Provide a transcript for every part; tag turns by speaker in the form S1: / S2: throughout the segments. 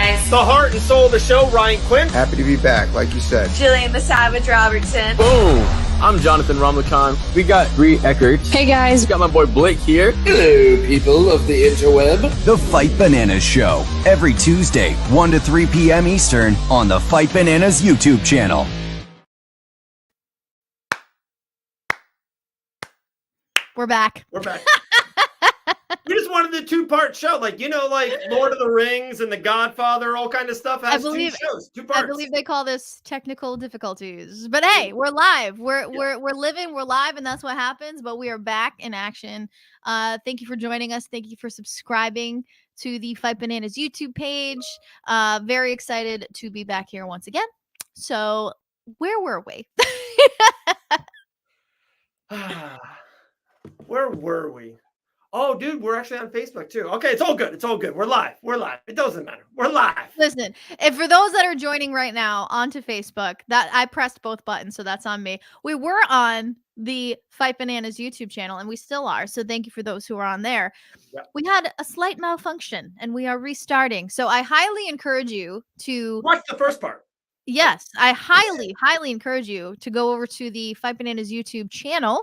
S1: guys.
S2: The heart and soul of the show, Ryan Quinn.
S3: Happy to be back, like you said.
S1: Gillian the Savage Robertson.
S4: Boom! I'm Jonathan Ramlakan. We got Bree Eckert.
S5: Hey guys.
S4: We got my boy Blake here.
S6: Hello, people of the interweb.
S7: The Fight Bananas Show, every Tuesday, 1 to 3 p.m. Eastern on the Fight Bananas YouTube channel.
S8: We're back.
S2: We're back. We just wanted the two-part show, like Lord of the Rings and The Godfather, all kind of stuff has two shows, two parts.
S8: I believe they call this technical difficulties. But hey, we're live. We're living, we're live, and that's what happens. But we are back in action. Thank you for joining us. Thank you for subscribing to the Fight Bananas YouTube page. Very excited to be back here once again. So where were we?
S2: Where were we? Oh, dude, we're actually on Facebook too. Okay, it's all good. It's all good. We're live. We're live. It doesn't matter. We're live.
S8: Listen, and for those that are joining right now onto Facebook, that I pressed both buttons, so that's on me. We were on the Fight Bananas YouTube channel, and we still are. So thank you for those who are on there. Yep. We had a slight malfunction, and we are restarting. So I highly encourage you to
S2: watch the first part.
S8: Yes, I highly encourage you to go over to the Fight Bananas YouTube channel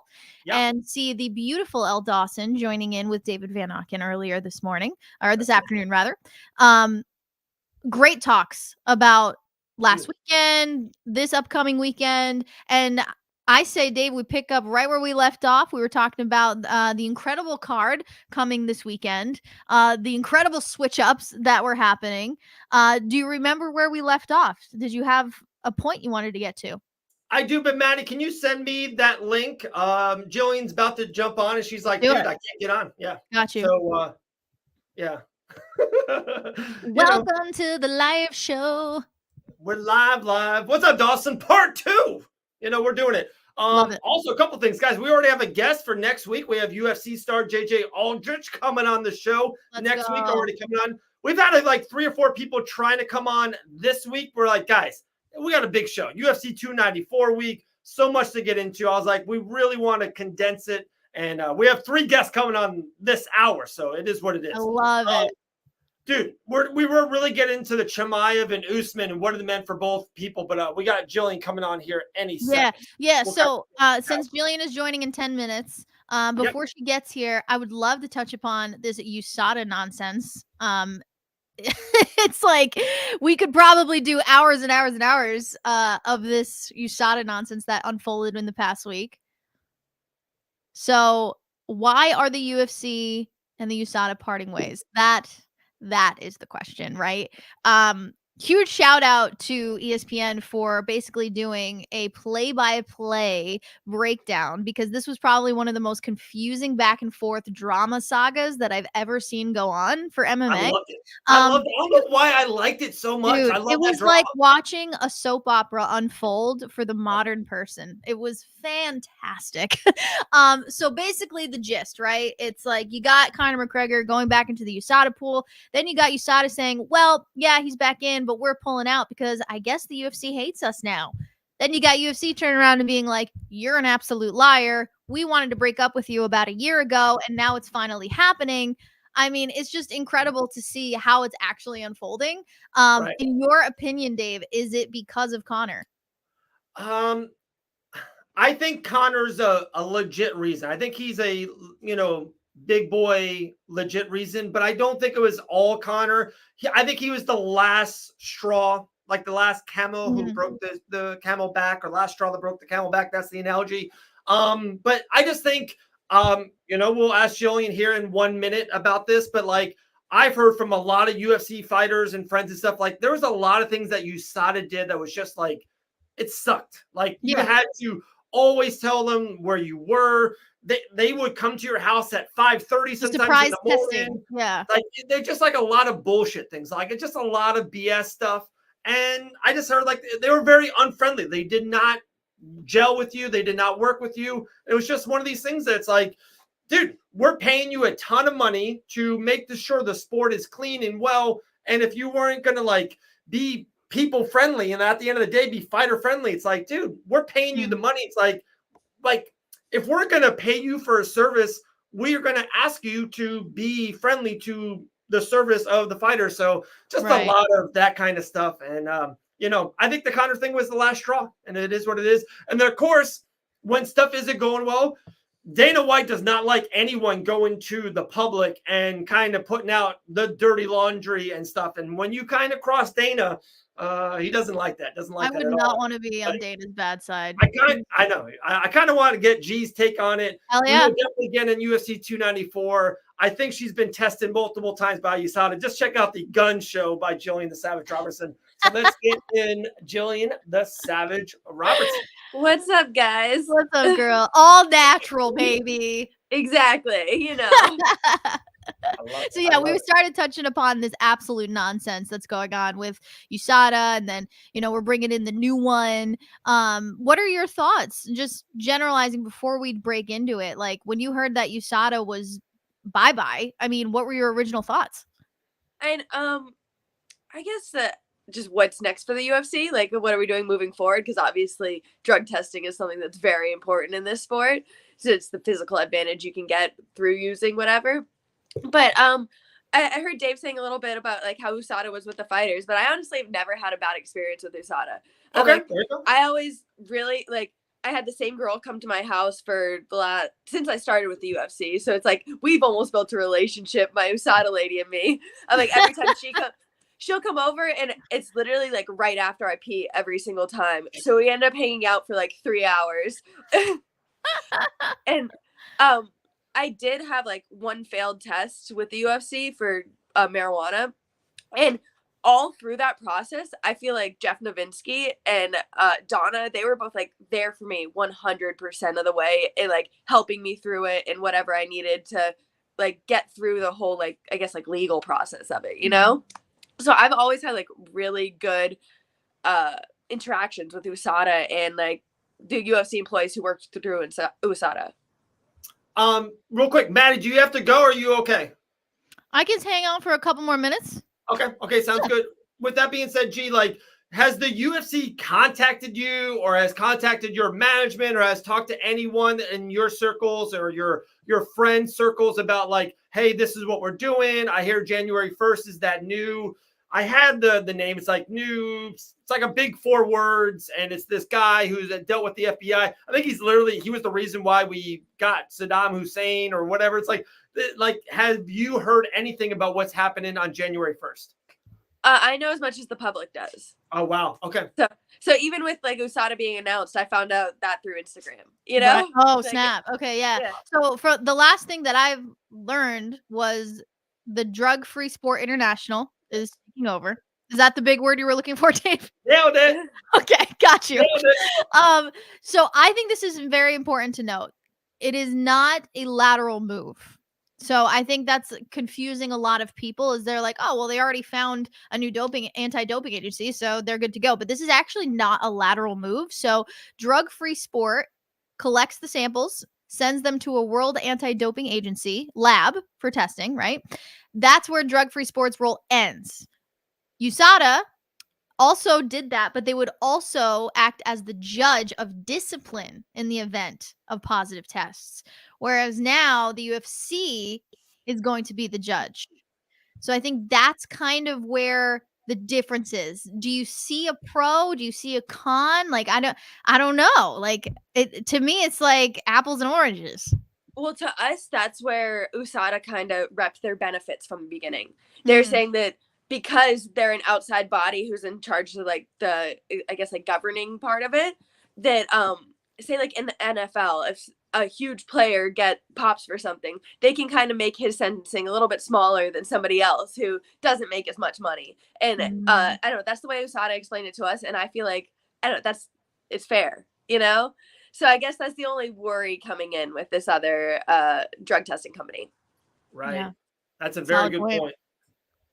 S8: and see the beautiful Elle Dawson joining in with David Van Auken earlier this morning, or this afternoon rather. Great talks about last weekend, this upcoming weekend, and I say, Dave, we pick up right where we left off. We were talking about the incredible card coming this weekend, the incredible switch-ups that were happening. Do you remember where we left off? Did you have a point you wanted to get to?
S2: I do, but Maddie, can you send me that link? Jillian's about to jump on, and she's like, dude, I can't get on. Yeah.
S8: Got you.
S2: So, yeah.
S8: Welcome to the live show.
S2: We're live. What's up, Dawson? Part 2. We're doing it. Also, a couple things, guys. We already have a guest for next week. We have UFC star JJ Aldrich coming on the show next week. Already coming on. We've had like 3 or 4 people trying to come on this week. We're like, guys, we got a big show. UFC 294 week. So much to get into. I was like, we really want to condense it. And we have 3 guests coming on this hour. So it is what it is.
S8: I love it.
S2: Dude, we were really getting into the Chimaev and Usman and what it meant for both people, but we got Gillian coming on here any second.
S8: Yeah. So since Gillian is joining in 10 minutes, before she gets here, I would love to touch upon this USADA nonsense. It's like we could probably do hours and hours and hours of this USADA nonsense that unfolded in the past week. So why are the UFC and the USADA parting ways? That is the question, right? Huge shout out to ESPN for basically doing a play-by-play breakdown, because this was probably one of the most confusing back and forth drama sagas that I've ever seen go on for MMA.
S2: I loved it. I don't know why I liked it so much.
S8: Dude,
S2: I love
S8: it was like watching a soap opera unfold for the modern person. It was fantastic. So basically the gist, right? It's like you got Conor McGregor going back into the USADA pool. Then you got USADA saying, well, yeah, he's back in, but we're pulling out because I guess the UFC hates us now. Then you got UFC turning around and being like, you're an absolute liar. We wanted to break up with you about a year ago, and now it's finally happening. I mean, it's just incredible to see how it's actually unfolding. Right. In your opinion, Dave, is it because of Conor?
S2: I think Conor's a legit reason. I think he's a, big boy legit reason, but I don't think it was all Conor. I think he was the last straw, like the last camel who broke the camel back, or last straw that broke the camel back. That's the analogy. But I just think, we'll ask Jillian here in 1 minute about this, but like I've heard from a lot of UFC fighters and friends and stuff, like there was a lot of things that USADA did that was just like, it sucked. Like you had to always tell them where you were. They would come to your house at 5:30 sometimes in the morning.
S8: Yeah.
S2: Like they're just like a lot of bullshit things. Like it's just a lot of BS stuff. And I just heard like they were very unfriendly. They did not gel with you. They did not work with you. It was just one of these things that's like, dude, we're paying you a ton of money to make sure the sport is clean and well. And if you weren't going to like be people friendly and at the end of the day be fighter friendly, it's like, dude, we're paying you the money. It's like if we're going to pay you for a service, we are going to ask you to be friendly to the service of the fighter. So just a lot of that kind of stuff. And, I think the Conor thing was the last straw, and it is what it is. And then, of course, when stuff isn't going well, Dana White does not like anyone going to the public and kind of putting out the dirty laundry and stuff. And when you kind of cross Dana, he doesn't like that.
S8: I would not want to be on Dana's bad side.
S2: I know. I kind of want to get G's take on it.
S8: Hell yeah.
S2: We'll definitely get in UFC 294. I think she's been tested multiple times by USADA. Just check out the Gun Show by Gillian the Savage Robertson. So let's get in Gillian the Savage Robertson.
S1: What's up, guys?
S8: What's up, girl? All natural, baby.
S1: Exactly.
S8: So yeah, we started touching upon this absolute nonsense that's going on with USADA, and then we're bringing in the new one. What are your thoughts? Just generalizing before we break into it, like when you heard that USADA was bye. I mean, what were your original thoughts?
S1: And I guess that just what's next for the UFC, like what are we doing moving forward? Because obviously drug testing is something that's very important in this sport. So it's the physical advantage you can get through using whatever. But I heard Dave saying a little bit about like how USADA was with the fighters, but I honestly have never had a bad experience with USADA.
S2: Okay.
S1: I always really I had the same girl come to my house for since I started with the UFC. So it's like we've almost built a relationship, my USADA lady and me. Like every time she'll come over, and it's literally like right after I pee every single time. So we end up hanging out for like 3 hours. And I did have like one failed test with the UFC for marijuana, and all through that process, I feel like Jeff Novinsky and Donna, they were both like there for me 100% of the way, and like helping me through it and whatever I needed to like get through the whole like I guess like legal process of it, So I've always had like really good interactions with USADA and like the UFC employees who worked through USADA.
S2: Real quick, Maddie, do you have to go? Or are you okay?
S8: I can hang on for a couple more minutes.
S2: Okay, sounds good. With that being said, G, like, has the UFC contacted you, or has contacted your management, or has talked to anyone in your circles or your friend circles about like, hey, this is what we're doing. I hear January 1st is that new. I had the name. It's like new. It's like a big 4 words, and it's this guy who's dealt with the FBI. I think he was the reason why we got Saddam Hussein or whatever. It's like, have you heard anything about what's happening on January 1st?
S1: I know as much as the public does.
S2: Oh, wow. Okay.
S1: So even with like USADA being announced, I found out that through Instagram,
S8: Right. Oh, snap. Okay. Yeah. So for the last thing that I've learned was the Drug-Free Sport International is taking over. Is that the big word you were looking for, Dave?
S2: Nailed it.
S8: Okay. Got you.
S2: Nailed it.
S8: So I think this is very important to note. It is not a lateral move. So I think that's confusing a lot of people, is they're like, oh, well, they already found a new anti-doping agency, so they're good to go. But this is actually not a lateral move. So Drug-Free Sport collects the samples, sends them to a world anti-doping agency lab for testing, right? That's where Drug-Free Sport's role ends. USADA also did that, but they would also act as the judge of discipline in the event of positive tests. Whereas now the UFC is going to be the judge. So I think that's kind of where the difference is. Do you see a pro? Do you see a con? Like, I don't know. Like, to me, it's like apples and oranges.
S1: Well, to us, that's where USADA kind of repped their benefits from the beginning. They're saying that because they're an outside body who's in charge of like the, I guess, like governing part of it, that say like in the NFL, if a huge player pops for something, they can kind of make his sentencing a little bit smaller than somebody else who doesn't make as much money. And I don't know, that's the way USADA explained it to us, and I feel like it's fair, So I guess that's the only worry coming in with this other drug testing company.
S2: Right.
S8: Yeah.
S2: That's a very good point.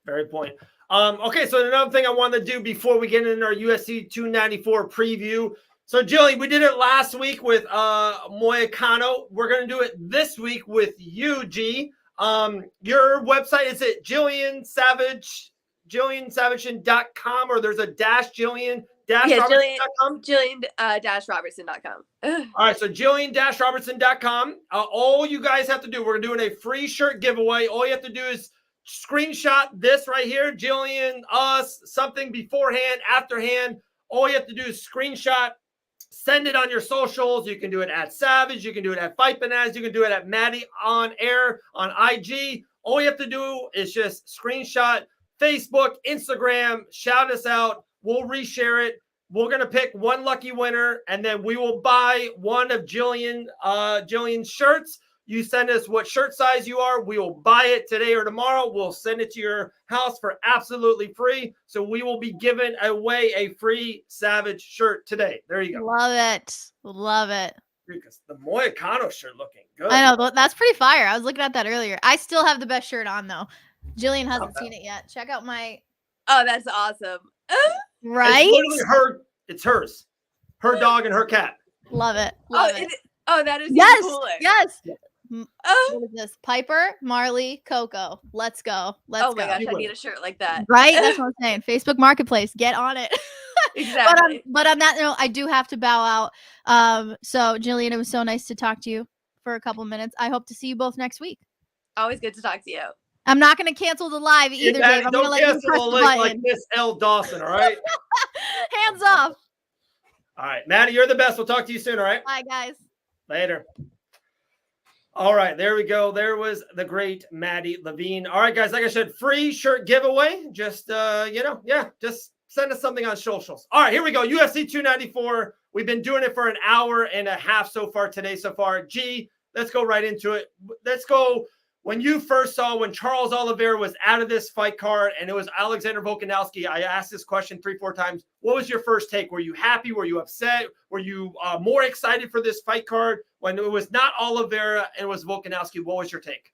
S2: Very point. Okay, so another thing I wanted to do before we get into our UFC 294 preview. So, Jillian, we did it last week with Moicano. We're going to do it this week with you, G. Your website, is it GillianSavage.com, or there's a dash Gillian-Robertson.com?
S1: Gillian-Robertson.com.
S2: All right, so Gillian-Robertson.com. All you guys have to do, we're doing a free shirt giveaway. All you have to do is screenshot this right here, Gillian, us, something beforehand, afterhand. All you have to do is screenshot, send it on your socials. You can do it at Savage. You can do it at Fight Bananas. You can do it at Maddie on Air on IG. All you have to do is just screenshot Facebook, Instagram, shout us out. We'll reshare it. We're going to pick one lucky winner, and then we will buy one of Gillian's shirts. You send us what shirt size you are. We will buy it today or tomorrow. We'll send it to your house for absolutely free. So we will be giving away a free Savage shirt today. There you go.
S8: Love it. Love it.
S2: Because the Moicano shirt looking good.
S8: I know. That's pretty fire. I was looking at that earlier. I still have the best shirt on, though. Jillian hasn't seen it yet. Check out my...
S1: Oh, that's awesome.
S8: Right?
S2: It's literally her. It's hers. Her dog and her cat.
S8: Love it. Love it.
S1: That is
S8: Yes.
S1: even cooler.
S8: Yes.
S1: Oh.
S8: What is this? Piper, Marley, Coco. Let's go. Let's
S1: Oh my
S8: go.
S1: gosh, I need a shirt like that.
S8: Right? That's what I'm saying. Facebook Marketplace. Get on it.
S1: Exactly.
S8: But on that note, I do have to bow out. So, Jillian, it was so nice to talk to you for a couple minutes. I hope to see you both next week.
S1: Always good to talk to you.
S8: I'm not going to cancel the live either, Dave. I'm going to let you press the button.
S2: Like Miss L. Dawson, all right?
S8: Hands off.
S2: All right, Maddie, you're the best. We'll talk to you soon, all right?
S8: Bye, guys.
S2: Later. All right, there we go. There was the great Maddie Levine. All right, guys, like I said, free shirt giveaway. Just, just send us something on socials. All right, here we go. UFC 294. We've been doing it for an hour and a half so far today so far. G, let's go right into it. Let's go. When you first saw when Charles Oliveira was out of this fight card and it was Alexander Volkanovski, I asked this question 3-4 times. What was your first take? Were you happy? Were you upset? Were you more excited for this fight card? When it was not Oliveira and it was Volkanovski, what was your take?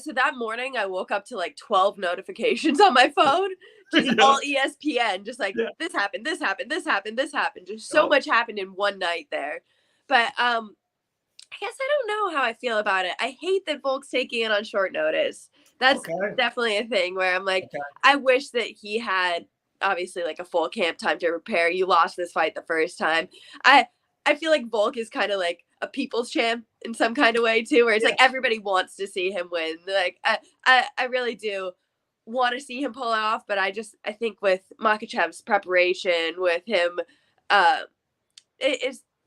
S1: So that morning I woke up to like 12 notifications on my phone. Just all ESPN. Just like this happened, this happened, this happened, this happened. Just so much happened in one night there. But I guess I don't know how I feel about it. I hate that Volk's taking it on short notice. That's definitely a thing where I'm like, I wish that he had obviously like a full camp time to prepare. You lost this fight the first time. I feel like Volk is kind of like a people's champ in some kind of way too, where it's like everybody wants to see him win. Like I really do want to see him pull it off, but I think with Makhachev's preparation, with him,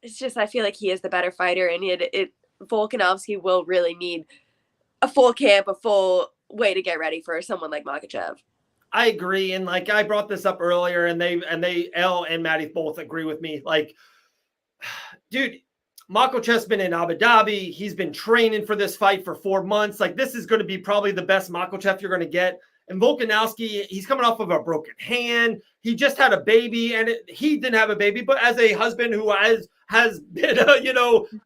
S1: it's just I feel like he is the better fighter, and Volkanovski will really need a full camp, a full way to get ready for someone like Makhachev.
S2: I agree, and like I brought this up earlier, and they Elle and Maddie both agree with me. Like, dude, Makhachev's been in Abu Dhabi. He's been training for this fight for 4 months. Like, this is going to be probably the best Makhachev you're going to get. And Volkanovski, he's coming off of a broken hand. He just had a baby, and he didn't have a baby, but as a husband who has been,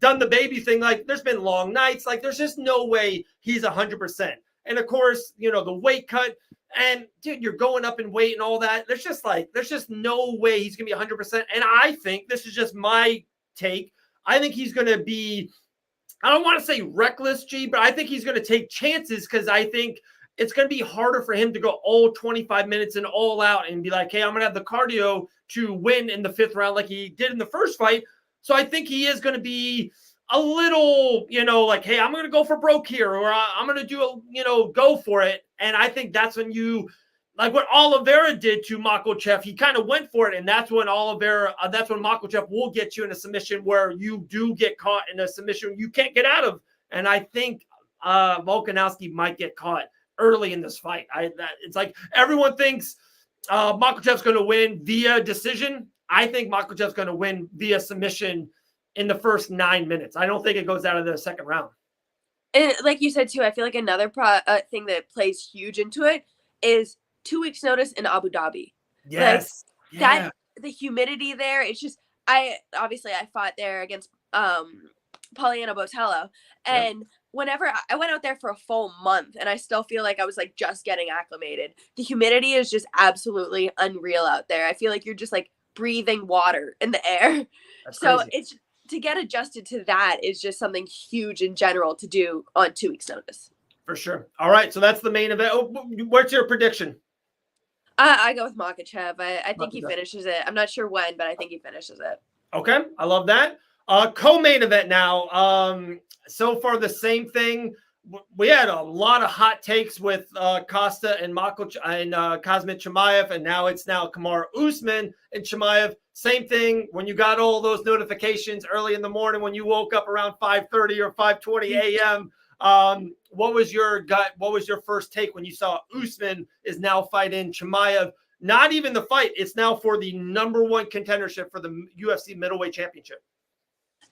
S2: done the baby thing, like there's been long nights. Like there's just no way he's 100%. And of course, the weight cut, and dude, you're going up in weight and all that. There's just no way he's going to be 100%. And I think this is just my take. I think he's going to be, I don't want to say reckless, G, but I think he's going to take chances because I think it's going to be harder for him to go all 25 minutes and all out and be like, hey, I'm going to have the cardio to win in the 5th round like he did in the first fight. So I think he is going to be a little, like, hey, I'm going to go for broke here, or I'm going to do go for it. And I think that's when like what Oliveira did to Makhachev, he kind of went for it. And that's when that's when Makhachev will get you in a submission where you do get caught in a submission you can't get out of. And I think Volkanovski might get caught early in this fight. It's like everyone thinks Makhachev's going to win via decision. I think Makhachev's going to win via submission in the first 9 minutes. I don't think it goes out of the second round.
S1: And like you said too, I feel like another thing that plays huge into it is 2 weeks notice in Abu Dhabi.
S2: Yes.
S1: Like, that the humidity there. It's just I fought there against Poliana Botello, and whenever I went out there for a full month, and I still feel like I was like just getting acclimated. The humidity is just absolutely unreal out there. I feel like you're just like breathing water in the air.
S2: That's
S1: so
S2: crazy.
S1: it's to get adjusted to that is just something huge in general to do on 2 weeks notice.
S2: For sure. All right, so that's the main event. What's your prediction?
S1: I go with Makhachev. I think he finishes it. I'm not sure when, but I think he finishes it.
S2: Okay, I love that. Co-main event now. So far the same thing. we had a lot of hot takes with Costa and Kazmat Chimaev, and now it's Kamaru Usman and Chimaev. Same thing. When you got all those notifications early in the morning, when you woke up around 5:30 or 5:20 a.m., what was your gut? What was your first take when you saw Usman is now fighting Chimaev? Not even the fight; it's now for the #1 contendership for the UFC middleweight championship.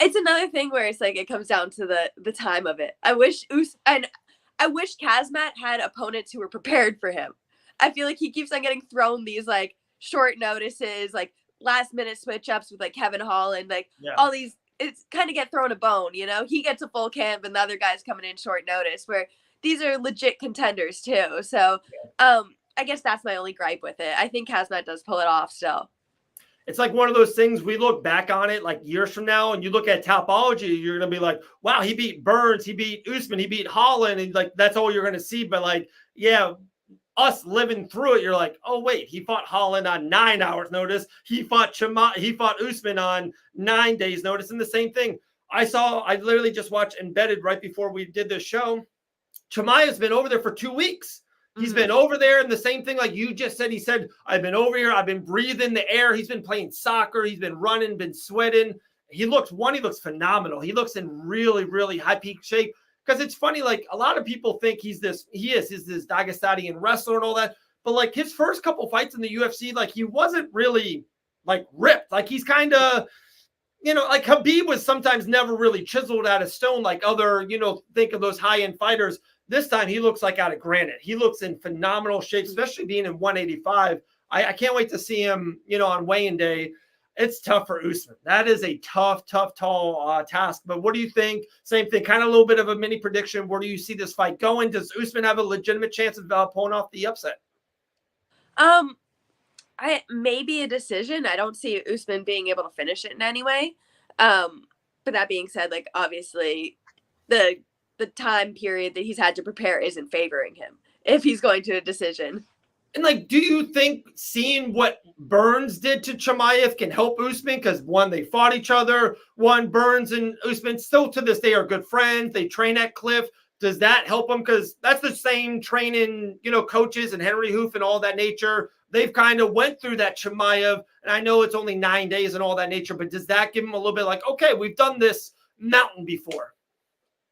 S1: It's another thing where it's like it comes down to the time of it. I wish Kazmat had opponents who were prepared for him. I feel like he keeps on getting thrown these like short notices, like last minute switch ups with like Kevin Holland, like all these. It's kind of get thrown a bone, you know. He gets a full camp, and the other guy's coming in short notice. Where these are legit contenders too. So, I guess that's my only gripe with it. I think Kazmat does pull it off still.
S2: It's like one of those things we look back on it like years from now, and you look at Tapology, you're going to be like, wow, he beat Burns, he beat Usman, he beat Holland. And like, that's all you're going to see. But like, yeah, us living through it, you're like, oh, wait, he fought Holland on 9 hours notice. He fought Usman on 9 days notice. And the same thing I literally just watched Embedded right before we did this show. Chimaev's been over there for 2 weeks. He's been over there, and the same thing like you just said. He said, I've been over here. I've been breathing the air. He's been playing soccer. He's been running, been sweating. He looks phenomenal. He looks in really, really high peak shape. Because it's funny, like a lot of people think he's this Dagestanian wrestler and all that. But like his first couple fights in the UFC, like he wasn't really like ripped. Like he's kind of, like Khabib was sometimes never really chiseled out of stone like other, think of those high-end fighters. This time he looks like out of granite. He looks in phenomenal shape, especially being in 185. I can't wait to see him, on weigh-in day. It's tough for Usman. That is a tough, tall task. But what do you think? Same thing, kind of a little bit of a mini prediction. Where do you see this fight going? Does Usman have a legitimate chance of pulling off the upset?
S1: Maybe a decision. I don't see Usman being able to finish it in any way. But that being said, like obviously the time period that he's had to prepare isn't favoring him if he's going to a decision.
S2: And like, do you think seeing what Burns did to Chimaev can help Usman? Because one, they fought each other. One, Burns and Usman still to this day are good friends. They train at Cliff. Does that help them? Because that's the same training, coaches and Henry Hoof and all that nature. They've kind of went through that Chimaev. And I know it's only 9 days and all that nature, but does that give them a little bit like, okay, we've done this mountain before?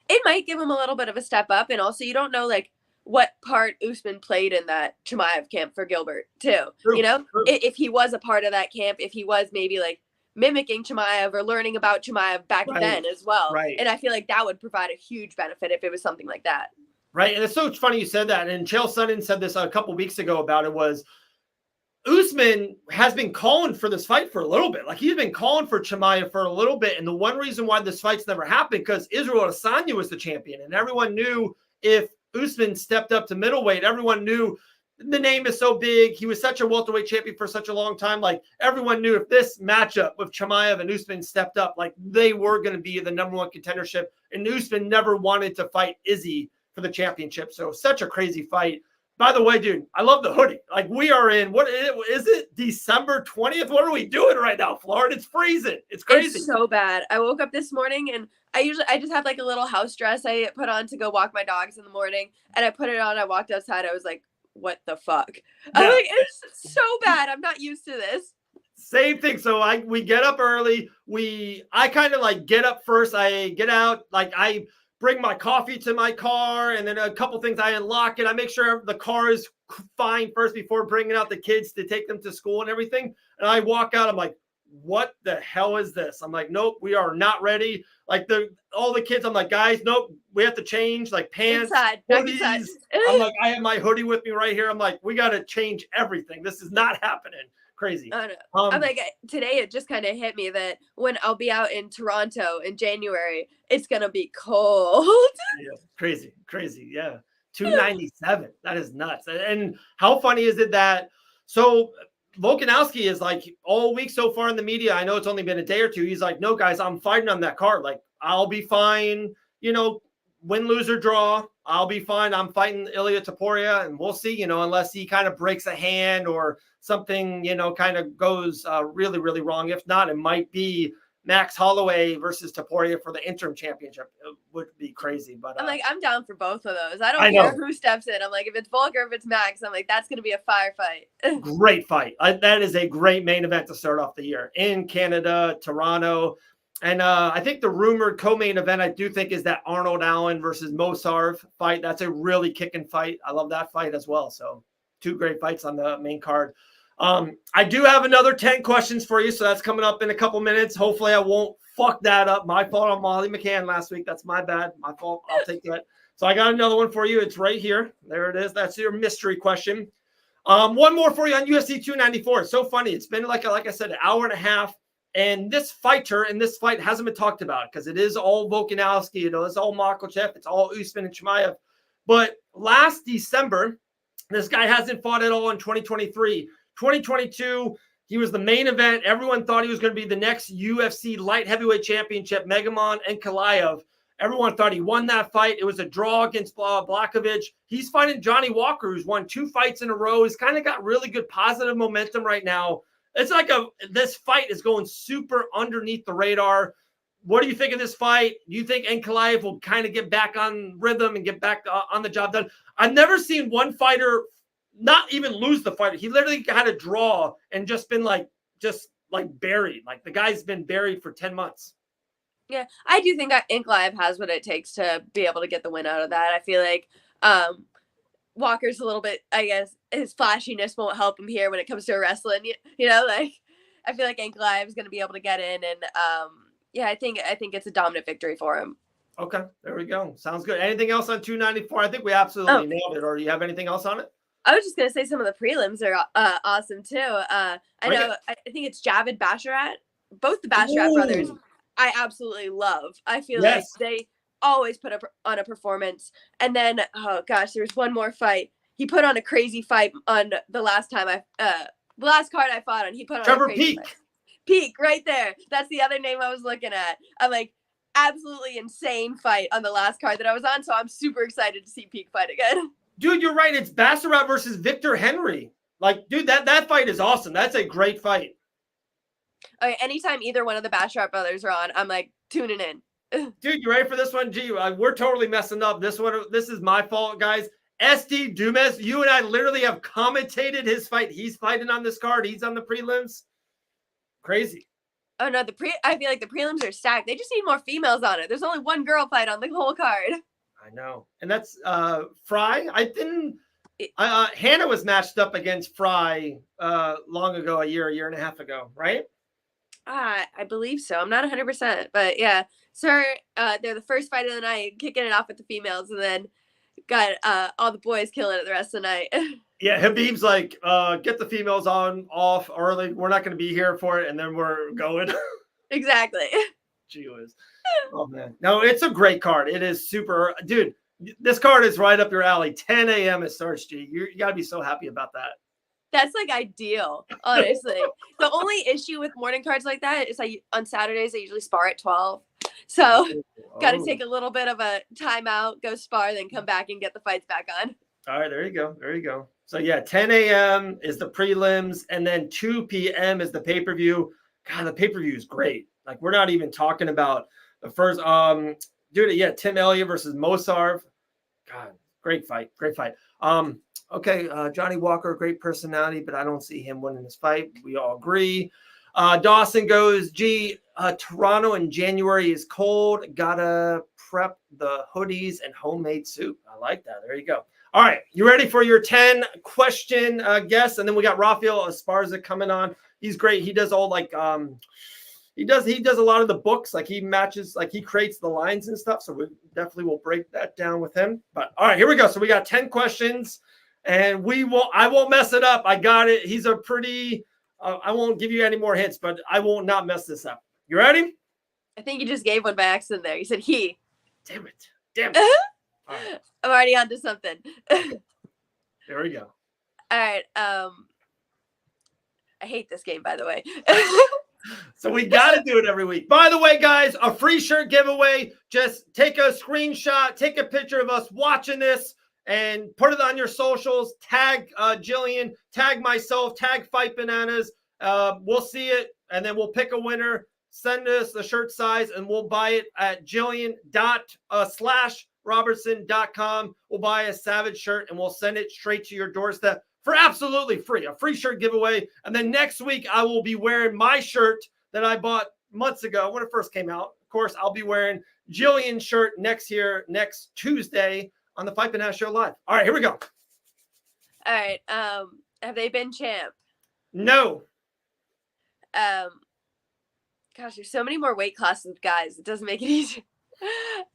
S1: It might give him a little bit of a step up. And also you don't know like what part Usman played in that Chimaev camp for Gilbert too.
S2: True,
S1: true. If he was a part of that camp, if he was maybe like mimicking Chimaev or learning about Chimaev back then as well.
S2: Right.
S1: And I feel like that would provide a huge benefit if it was something like that.
S2: Right. And it's so funny you said that. And Chael Sonnen said this a couple weeks ago about it was Usman has been calling for this fight for a little bit. Like he's been calling for Chimaev for a little bit. And the one reason why this fight's never happened, because Israel Adesanya was the champion. And everyone knew if Usman stepped up to middleweight, everyone knew the name is so big. He was such a welterweight champion for such a long time. Like everyone knew if this matchup with Chimaev and Usman stepped up, like they were going to be the #1 contendership. And Usman never wanted to fight Izzy for the championship. So such a crazy fight. By the way, dude, I love the hoodie. Like we are in, what is it? December 20th? What are we doing right now, Florida? It's freezing. It's crazy.
S1: It's so bad. I woke up this morning and I just have like a little house dress I put on to go walk my dogs in the morning. And I put it on. I walked outside. I was like, what the fuck? Yeah. I'm like, it's so bad. I'm not used to this.
S2: Same thing. So we get up early. I kind of like get up first. I get out. Like I bring my coffee to my car, and then a couple things I unlock it. I make sure the car is fine first before bringing out the kids to take them to school and everything. And I walk out. I'm like, what the hell is this? I'm like, nope, we are not ready. Like all the kids, I'm like, guys, nope, we have to change like pants, hoodies. I'm like, I have my hoodie with me right here. I'm like, we got to change everything. This is not happening. Crazy.
S1: I don't know. I'm like, today it just kind of hit me that when I'll be out in Toronto in January, it's gonna be cold.
S2: Yeah, crazy. Yeah, 297. That is nuts. And how funny is it that so Volkanovski is like all week so far in the media. I know it's only been a day or two. He's like, no, guys, I'm fighting on that card. Like, I'll be fine. Win, lose, or draw. I'll be fine. I'm fighting Ilia Topuria, and we'll see, unless he kind of breaks a hand or something, kind of goes really, really wrong. If not, it might be Max Holloway versus Taporia for the interim championship. It would be crazy, but
S1: I'm down for both of those. I don't
S2: I
S1: care
S2: know.
S1: who steps in. I'm like, if it's Volk or if it's Max, I'm like, that's going to be a firefight.
S2: Great fight. That is a great main event to start off the year in Canada, Toronto. And I think the rumored co-main event, I do think, is that Arnold Allen versus Mosarv fight. That's a really kicking fight. I love that fight as well. So 2 great fights on the main card. I do have another 10 questions for you, so that's coming up in a couple minutes. Hopefully I won't fuck that up. My fault on Molly McCann last week. That's my bad. My fault. I'll take that. So I got another one for you. It's right here. There it is. That's your mystery question. One more for you on UFC 294. It's so funny. It's been like I said, an hour and a half. And this fighter in this fight hasn't been talked about because it is all Volkanovski. It's all Makhachev. It's all Usman and Chimaev. But last December, this guy hasn't fought at all in 2023. 2022, he was the main event. Everyone thought he was going to be the next UFC light heavyweight championship, Megamon and Kalaev. Everyone thought he won that fight. It was a draw against Blachowicz. He's fighting Johnny Walker, who's won 2 fights in a row. He's kind of got really good positive momentum right now. It's like this fight is going super underneath the radar. What do you think of this fight? Do you think Ankalaev will kind of get back on rhythm and get back on the job done? I've never seen one fighter not even lose the fight. He literally had a draw and just been buried. Like the guy's been buried for 10 months.
S1: Yeah, I do think Ankalaev has what it takes to be able to get the win out of that. I feel like Walker's a little bit, I guess, his flashiness won't help him here when it comes to wrestling. Like I feel like Ankalaev is going to be able to get in, and I think it's a dominant victory for him.
S2: Okay, there we go. Sounds good. Anything else on 294? I think we absolutely nailed it. Or do you have anything else on it?
S1: I was just going to say some of the prelims are awesome too. I think it's Javid Basharat. Both the Basharat brothers, I absolutely love. I feel like they always put up on a performance. And then, oh gosh, there was one more fight. He put on a crazy fight on the last time the last card I fought on. He put on
S2: Trevor
S1: a crazy fight. Peak right there. That's the other name I was looking at. I'm like, absolutely insane fight on the last card that I was on. So I'm super excited to see Peak fight again.
S2: Dude, you're right. It's Basharat versus Victor Henry. Like, dude, that fight is awesome. That's a great fight.
S1: Okay, anytime either one of the Basharat brothers are on, I'm like tuning in.
S2: Dude, you ready for this one? Gee, we're totally messing up. This is my fault, guys. SD Dumas, you and I literally have commentated his fight. He's fighting on this card. He's on the prelims. Crazy.
S1: Oh no, I feel like the prelims are stacked. They just need more females on it. There's only one girl fight on the whole card.
S2: I know. And that's Fry. Hannah was matched up against Fry long ago, a year and a half ago, right?
S1: I believe so. I'm not 100%, but yeah. So they're the first fight of the night, kicking it off with the females, and then got all the boys killing it the rest of the night.
S2: Yeah, Habib's like, get the females off early. We're not going to be here for it, and then we're going.
S1: Exactly.
S2: Gee whiz. Oh, man. No, it's a great card. It is super. Dude, this card is right up your alley. 10 a.m. it starts, G. You got to be so happy about that.
S1: That's like ideal, honestly. The only issue with morning cards like that is on Saturdays, I usually spar at 12. So got to take a little bit of a timeout, go spar, then come back and get the fights back on.
S2: All right, there you go. There you go. So, yeah, 10 a.m. is the prelims, and then 2 p.m. is the pay-per-view. God, the pay-per-view is great. Like, we're not even talking about the first Tim Elliott versus Mosarv. God, great fight. Great fight. Okay, Johnny Walker, great personality, but I don't see him winning this fight. We all agree. Dawson goes, Toronto in January is cold. Gotta prep the hoodies and homemade soup. I like that. There you go. All right, you ready for your 10 question guess? And then we got Rafael Esparza coming on. He's great. He does all he does a lot of the books. Like he matches, like he creates the lines and stuff. So we definitely will break that down with him. But all right, here we go. So we got 10 questions, and I won't mess it up. I got it. He's a pretty. I won't give you any more hints, but I won't not mess this up. You ready?
S1: I think you just gave one by accident there. You said he.
S2: Damn it. All right.
S1: I'm already onto something.
S2: There we go.
S1: All right. I hate this game, by the way.
S2: So we got to do it every week. By the way, guys, a free shirt giveaway. Just take a screenshot, take a picture of us watching this, and put it on your socials. Tag Gillian, tag myself, tag Fight Bananas. We'll see it, and then we'll pick a winner. send us the shirt size and we'll buy it at Gillian./Robertson.com. We'll buy a Savage shirt and we'll send it straight to your doorstep for absolutely free, a free shirt giveaway. And then next week, I will be wearing my shirt that I bought months ago when it first came out. Of course, I'll be wearing Gillian's shirt next Tuesday on the Fight Banana Show Live. All right, here we go.
S1: All right. Have they been champ?
S2: No.
S1: Gosh, there's so many more weight classes, guys. It doesn't make it easy.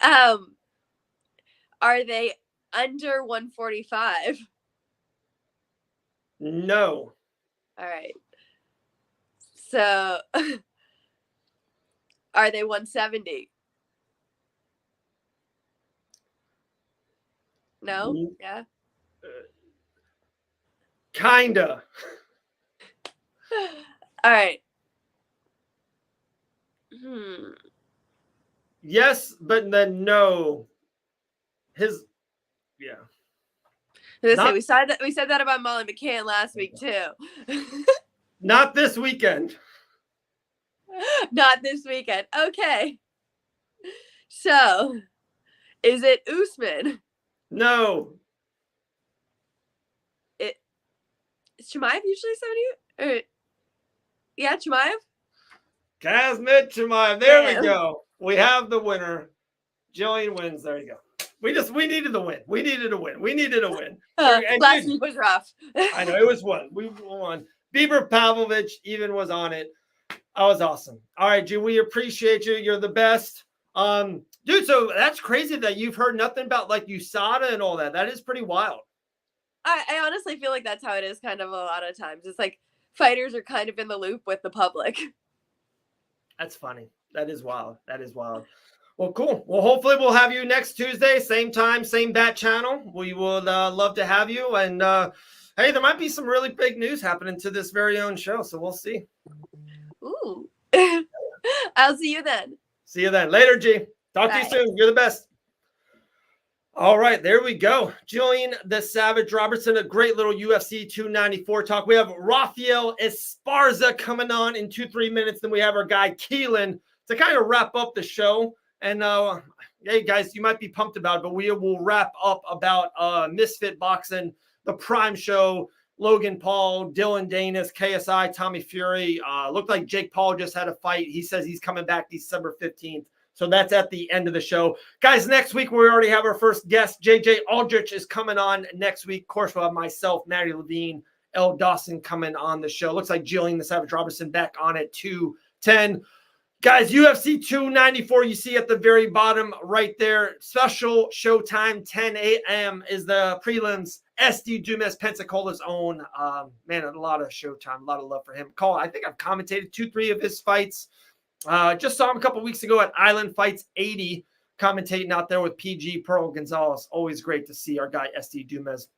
S1: Are they under 145?
S2: No.
S1: All right. So, are they 170? No? Yeah.
S2: Kinda.
S1: All right.
S2: Yes, but then no. Yeah.
S1: We said that about Molly McCann last week too.
S2: Not this weekend.
S1: Not this weekend. Okay. So, is it Usman?
S2: No.
S1: Is Chimaev usually 70? Yeah, Chimaev?
S2: Kazmit Chimaev. There we go. We have the winner. Gillian wins. There you go. We needed the win. We needed a win.
S1: Last week was rough.
S2: I know it was one. We won. Bieber Pavlovich even was on it. That was awesome. All right, G, we appreciate you. You're the best. Dude, so that's crazy that you've heard nothing about like USADA and all that. That is pretty wild.
S1: I honestly feel like that's how it is kind of a lot of times. It's like fighters are kind of in the loop with the public.
S2: That's funny. That is wild. Well, cool. Well, hopefully we'll have you next Tuesday, same time, same bat channel. We would love to have you. And hey, there might be some really big news happening to this very own show. So we'll see.
S1: Ooh. I'll see you then.
S2: See you then. Later, G. Talk
S1: Bye.
S2: to you soon. You're the best. All right, there we go. Gillian the Savage Robertson, a great little UFC 294 talk. We have Rafael Esparza coming on in 2-3 minutes. Then we have our guy Keelan to kind of wrap up the show. And hey, guys, you might be pumped about it, but we will wrap up about Misfit Boxing, the Prime Show, Logan Paul, Dylan Danis, KSI, Tommy Fury. Looked like Jake Paul just had a fight. He says he's coming back December 15th. So that's at the end of the show. Guys, next week, we already have our first guest. JJ Aldrich is coming on next week. Of course, we'll have myself, Maddie Levine, L. Dawson coming on the show. Looks like Gillian the Savage Robertson back on at 2:10. Guys, UFC 294, you see at the very bottom right there. Special showtime, 10 a.m. is the prelims. SD Dumas, Pensacola's own. Man, a lot of showtime, a lot of love for him. I think I've commentated 2-3 of his fights. Just saw him a couple weeks ago at Island Fights 80, commentating out there with PG Pearl Gonzalez. Always great to see our guy SD Dumas.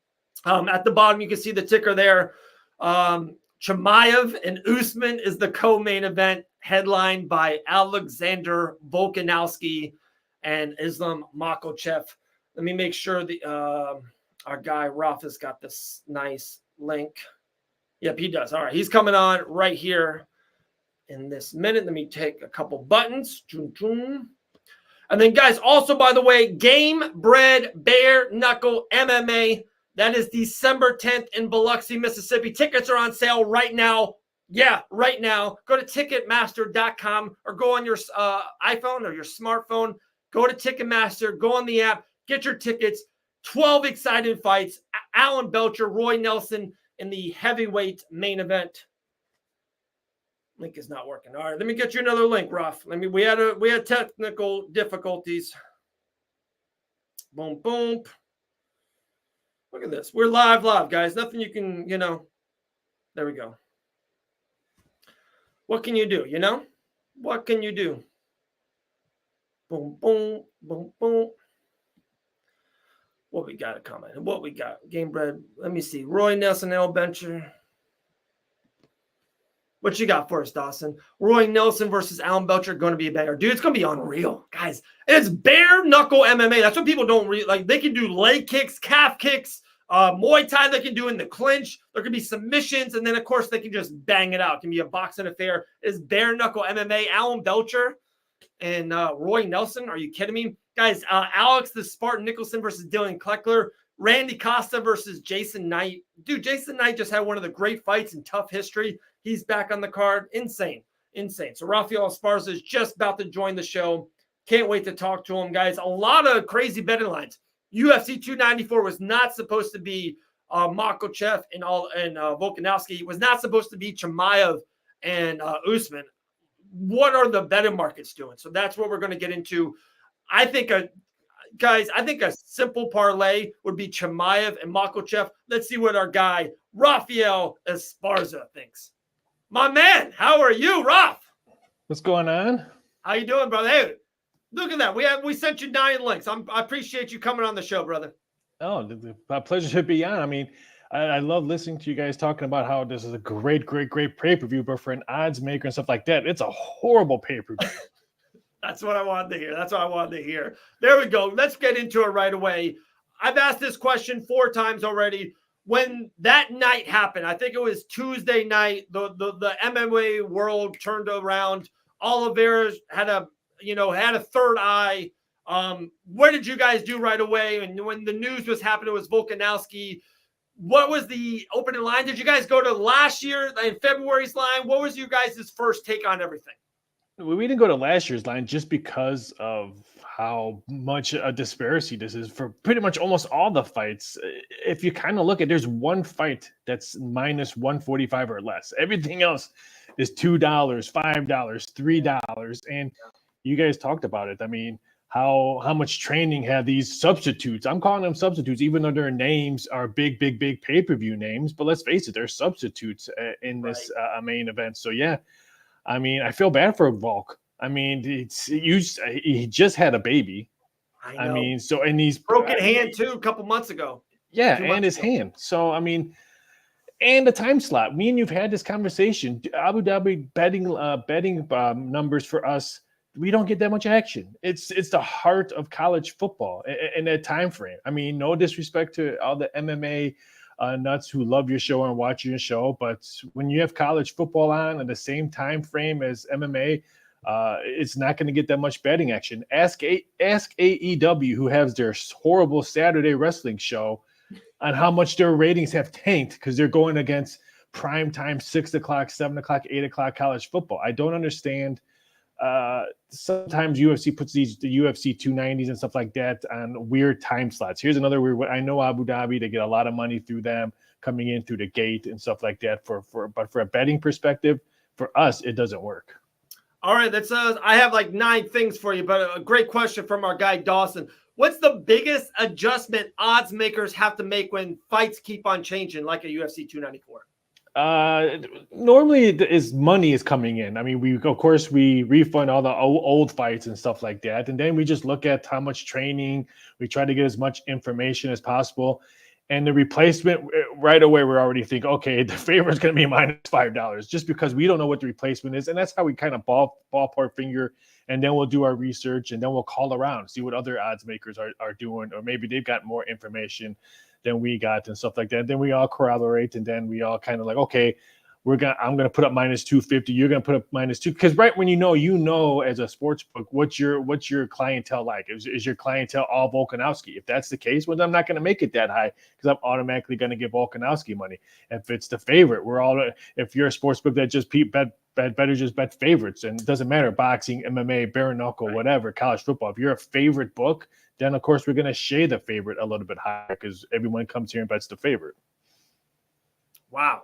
S2: At the bottom, you can see the ticker there. Chimaev and Usman is the co-main event, headlined by Alexander Volkanovski and Islam Makhachev. Let me make sure our guy Rafa's got this nice link. Yep, he does. All right, he's coming on right here in this minute. Let me take a couple buttons. And then, guys, also, by the way, Game Bred Bare Knuckle MMA. That is December 10th in Biloxi, Mississippi. Tickets are on sale right now. Yeah, right now. Go to Ticketmaster.com or go on your iPhone or your smartphone. Go to Ticketmaster. Go on the app. Get your tickets. 12 exciting fights. Alan Belcher, Roy Nelson in the heavyweight main event. Link is not working. All right, let me get you another link, Ruff. We had technical difficulties. Boom, boom. Look at this. We're live, guys. Nothing you can, there we go. What can you do, What can you do? Boom, boom, boom, boom. What we got a comment? What we got? Game Bred. Let me see. Roy Nelson, L. Bencher. What you got for us, Dawson? Roy Nelson versus Alan Belcher going to be a banger. Dude, it's going to be unreal, guys. It's bare knuckle MMA. That's what people don't like. They can do leg kicks, calf kicks, Muay Thai they can do in the clinch. There can be submissions, and then of course they can just bang it out. It can be a boxing affair. Is bare knuckle MMA. Alan Belcher and Roy Nelson. Are you kidding me, guys? Alex the Spartan Nicholson versus Dylan Kleckler. Randy Costa versus Jason Knight. Dude, Jason Knight just had one of the great fights in tough history. He's back on the card. Insane. So Rafael Esparza is just about to join the show. Can't wait to talk to him, guys. A lot of crazy betting lines. UFC 294 was not supposed to be Makhachev and Volkanovski. It was not supposed to be Chimaev and Usman. What are the betting markets doing? So that's what we're going to get into. I think a simple parlay would be Chimaev and Makhachev. Let's see what our guy Rafael Esparza thinks. My man, how are you, Raf?
S3: What's going on?
S2: How you doing, brother? Hey, look at that. We sent you 9 links. I appreciate you coming on the show, brother.
S3: Oh, my pleasure to be on. I mean, I love listening to you guys talking about how this is a great pay-per-view, but for an odds maker and stuff like that, it's a horrible pay-per-view.
S2: That's what I wanted to hear. There we go. Let's get into it right away. I've asked this question 4 times already. When that night happened, I think it was Tuesday night, the MMA world turned around. Oliveira had a third eye. What did you guys do right away? And when the news was happening, it was Volkanovski. What was the opening line? Did you guys go to last year in February's line? What was you guys' first take on everything?
S3: We didn't go to last year's line just because of how much a disparity this is for pretty much almost all the fights. If you kind of look at, there's one fight that's minus 145 or less. Everything else is $2, $5, $3. And you guys talked about it. I mean, how much training have these substitutes? I'm calling them substitutes, even though their names are big pay-per-view names. But let's face it, they're substitutes in this main event. So yeah, I mean, I feel bad for Volk. I mean, he just had a baby. I mean, so, and he's
S2: broken hand too a couple months ago.
S3: Yeah, and his hand. So I mean, and the time slot. Me and you've had this conversation. Abu Dhabi betting numbers for us. We don't get that much action. It's the heart of college football in that time frame. I mean, no disrespect to all the MMA nuts who love your show and watch your show, but when you have college football on in the same time frame as MMA, it's not going to get that much betting action. Ask AEW, who has their horrible Saturday wrestling show, on how much their ratings have tanked because they're going against prime time 6 o'clock, 7 o'clock, 8 o'clock college football. I don't understand. Sometimes UFC puts the UFC 290s and stuff like that on weird time slots. Here's another weird one. I know Abu Dhabi, they get a lot of money through them coming in through the gate and stuff like that. But for a betting perspective, for us, it doesn't work.
S2: All right, that's I have like 9 things for you, but a great question from our guy Dawson. What's the biggest adjustment odds makers have to make when fights keep on changing, like a UFC 294?
S3: Normally money is coming in. I mean, we refund all the old fights and stuff like that. And then we just look at how much training, we try to get as much information as possible. And the replacement right away, we're already thinking, okay, the favorite's going to be minus $5 just because we don't know what the replacement is. And that's how we kind of ballpark finger. And then we'll do our research and then we'll call around, see what other odds makers are doing, or maybe they've got more information than we got and stuff like that. Then we all corroborate, and then we all kind of like, okay, I'm gonna put up minus 250. You're gonna put up minus 2, because right when you know as a sports book what's your clientele like. Is your clientele all Volkanovski? If that's the case, well, I'm not gonna make it that high because I'm automatically gonna give Volkanovski money. If it's the favorite, if you're a sports book that just better just bet favorites, and it doesn't matter, boxing, MMA, bare knuckle, whatever, college football. If you're a favorite book, then of course we're gonna shade the favorite a little bit higher because everyone comes here and bets the favorite.
S2: Wow.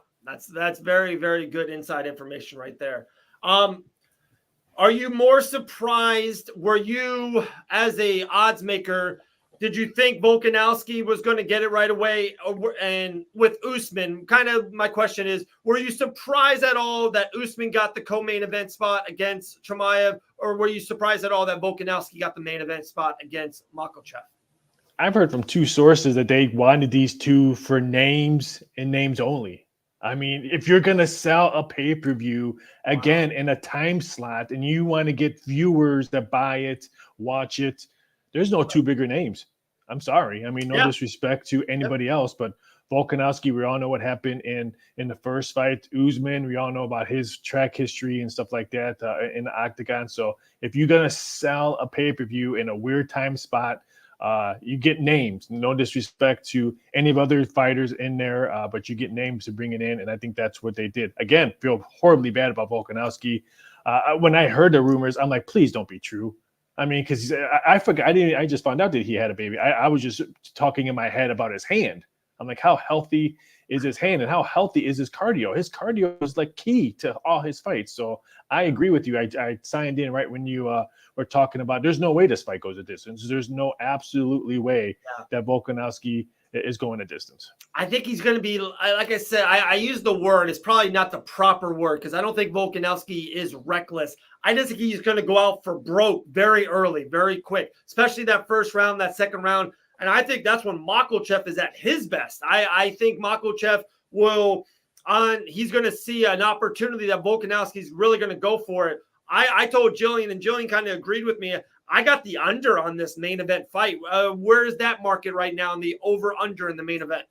S2: That's very, very good inside information right there. Are you more surprised? Were you, as a odds maker, did you think Volkanovski was going to get it right away? And with Usman, kind of my question is, were you surprised at all that Usman got the co-main event spot against Chimaev, or were you surprised at all that Volkanovski got the main event spot against Makhachev?
S3: I've heard from 2 sources that they wanted these 2 for names and names only. I mean, if you're going to sell a pay-per-view, again, in a time slot, and you want to get viewers that buy it, watch it, there's no 2 bigger names. I'm sorry. I mean, no disrespect to anybody else, but Volkanovski, we all know what happened in the first fight. Usman, we all know about his track history and stuff like that in the octagon. So if you're going to sell a pay-per-view in a weird time spot, you get names. No disrespect to any of other fighters in there, but you get names to bring it in, and I think that's what they did. Again, feel horribly bad about Volkanovski. When I heard the rumors, I'm like, please don't be true. I mean, because I forgot. I just found out that he had a baby. I was just talking in my head about his hand. I'm like, how healthy is his hand and how healthy is his cardio? His cardio is like key to all his fights. So I agree with you. I signed in right when you were talking about there's no way this fight goes a distance. There's no absolutely way that Volkanovski is going a distance.
S2: I think he's going to be, like I said, I use the word. It's probably not the proper word because I don't think Volkanovski is reckless. I just think he's going to go out for broke very early, very quick, especially that first round, that second round. And I think that's when Makhachev is at his best. I think Makhachev he's going to see an opportunity that Volkanovski's really going to go for it. I told Gillian, and Gillian kind of agreed with me. I got the under on this main event fight. Where is that market right now in the over-under in the main event?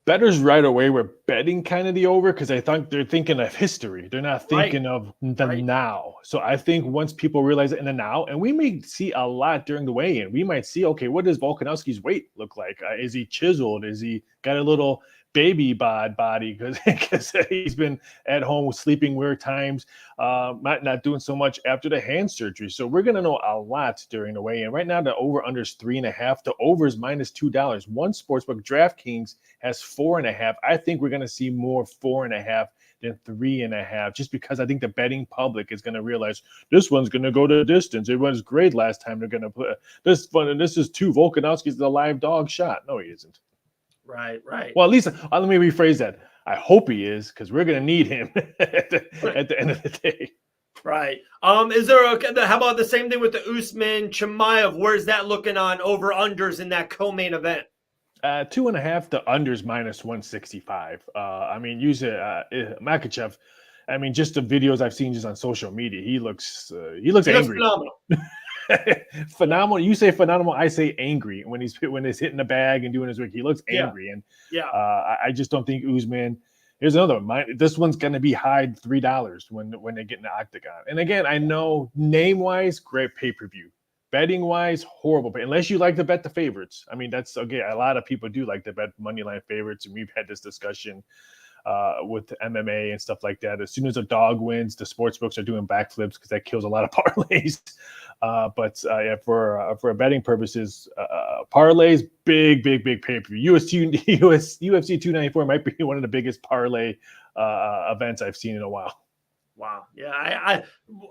S3: Bettors right away were betting kind of the over because I think they're thinking of history. They're not thinking of the now. So I think once people realize it in the now, and we may see a lot during the weigh-in, we might see, okay, what does Volkanovski's weight look like? Is he chiseled? Is he got a little baby bod body because he's been at home sleeping weird times, not doing so much after the hand surgery. So we're going to know a lot during the weigh-in. Right now, the over-under is 3.5. The over is -$2. One sportsbook, DraftKings, has 4.5. I think we're going to see more 4.5 than 3.5, just because I think the betting public is going to realize this one's going to go to distance. It was great last time. They're going to play this fun, and this is two. Volkanovski's the live dog shot. No, he isn't.
S2: Right.
S3: Well, at least let me rephrase that. I hope he is, because we're going to need him at the end of the day.
S2: Right. Is there how about the same thing with the Usman Chimaev? Where's that looking on over unders in that co-main event?
S3: 2.5. The unders -165. I mean, use it. Makhachev. I mean, just the videos I've seen just on social media, he looks angry.
S2: Phenomenal.
S3: Phenomenal. You say phenomenal. I say angry when he's hitting the bag and doing his work. He looks angry, and I just don't think Usman. Here's another one. This one's going to be high $3 when they get in the octagon. And again, I know name wise, great pay-per-view. Betting wise, horrible. But unless you like to bet the favorites, I mean, that's okay. A lot of people do like to bet money line favorites, and we've had this discussion with MMA and stuff like that. As soon as a dog wins, the sports books are doing backflips because that kills a lot of parlays. But for betting purposes, parlays, big pay-per-view. UFC 294 might be one of the biggest parlay events I've seen in a while.
S2: Wow. Yeah,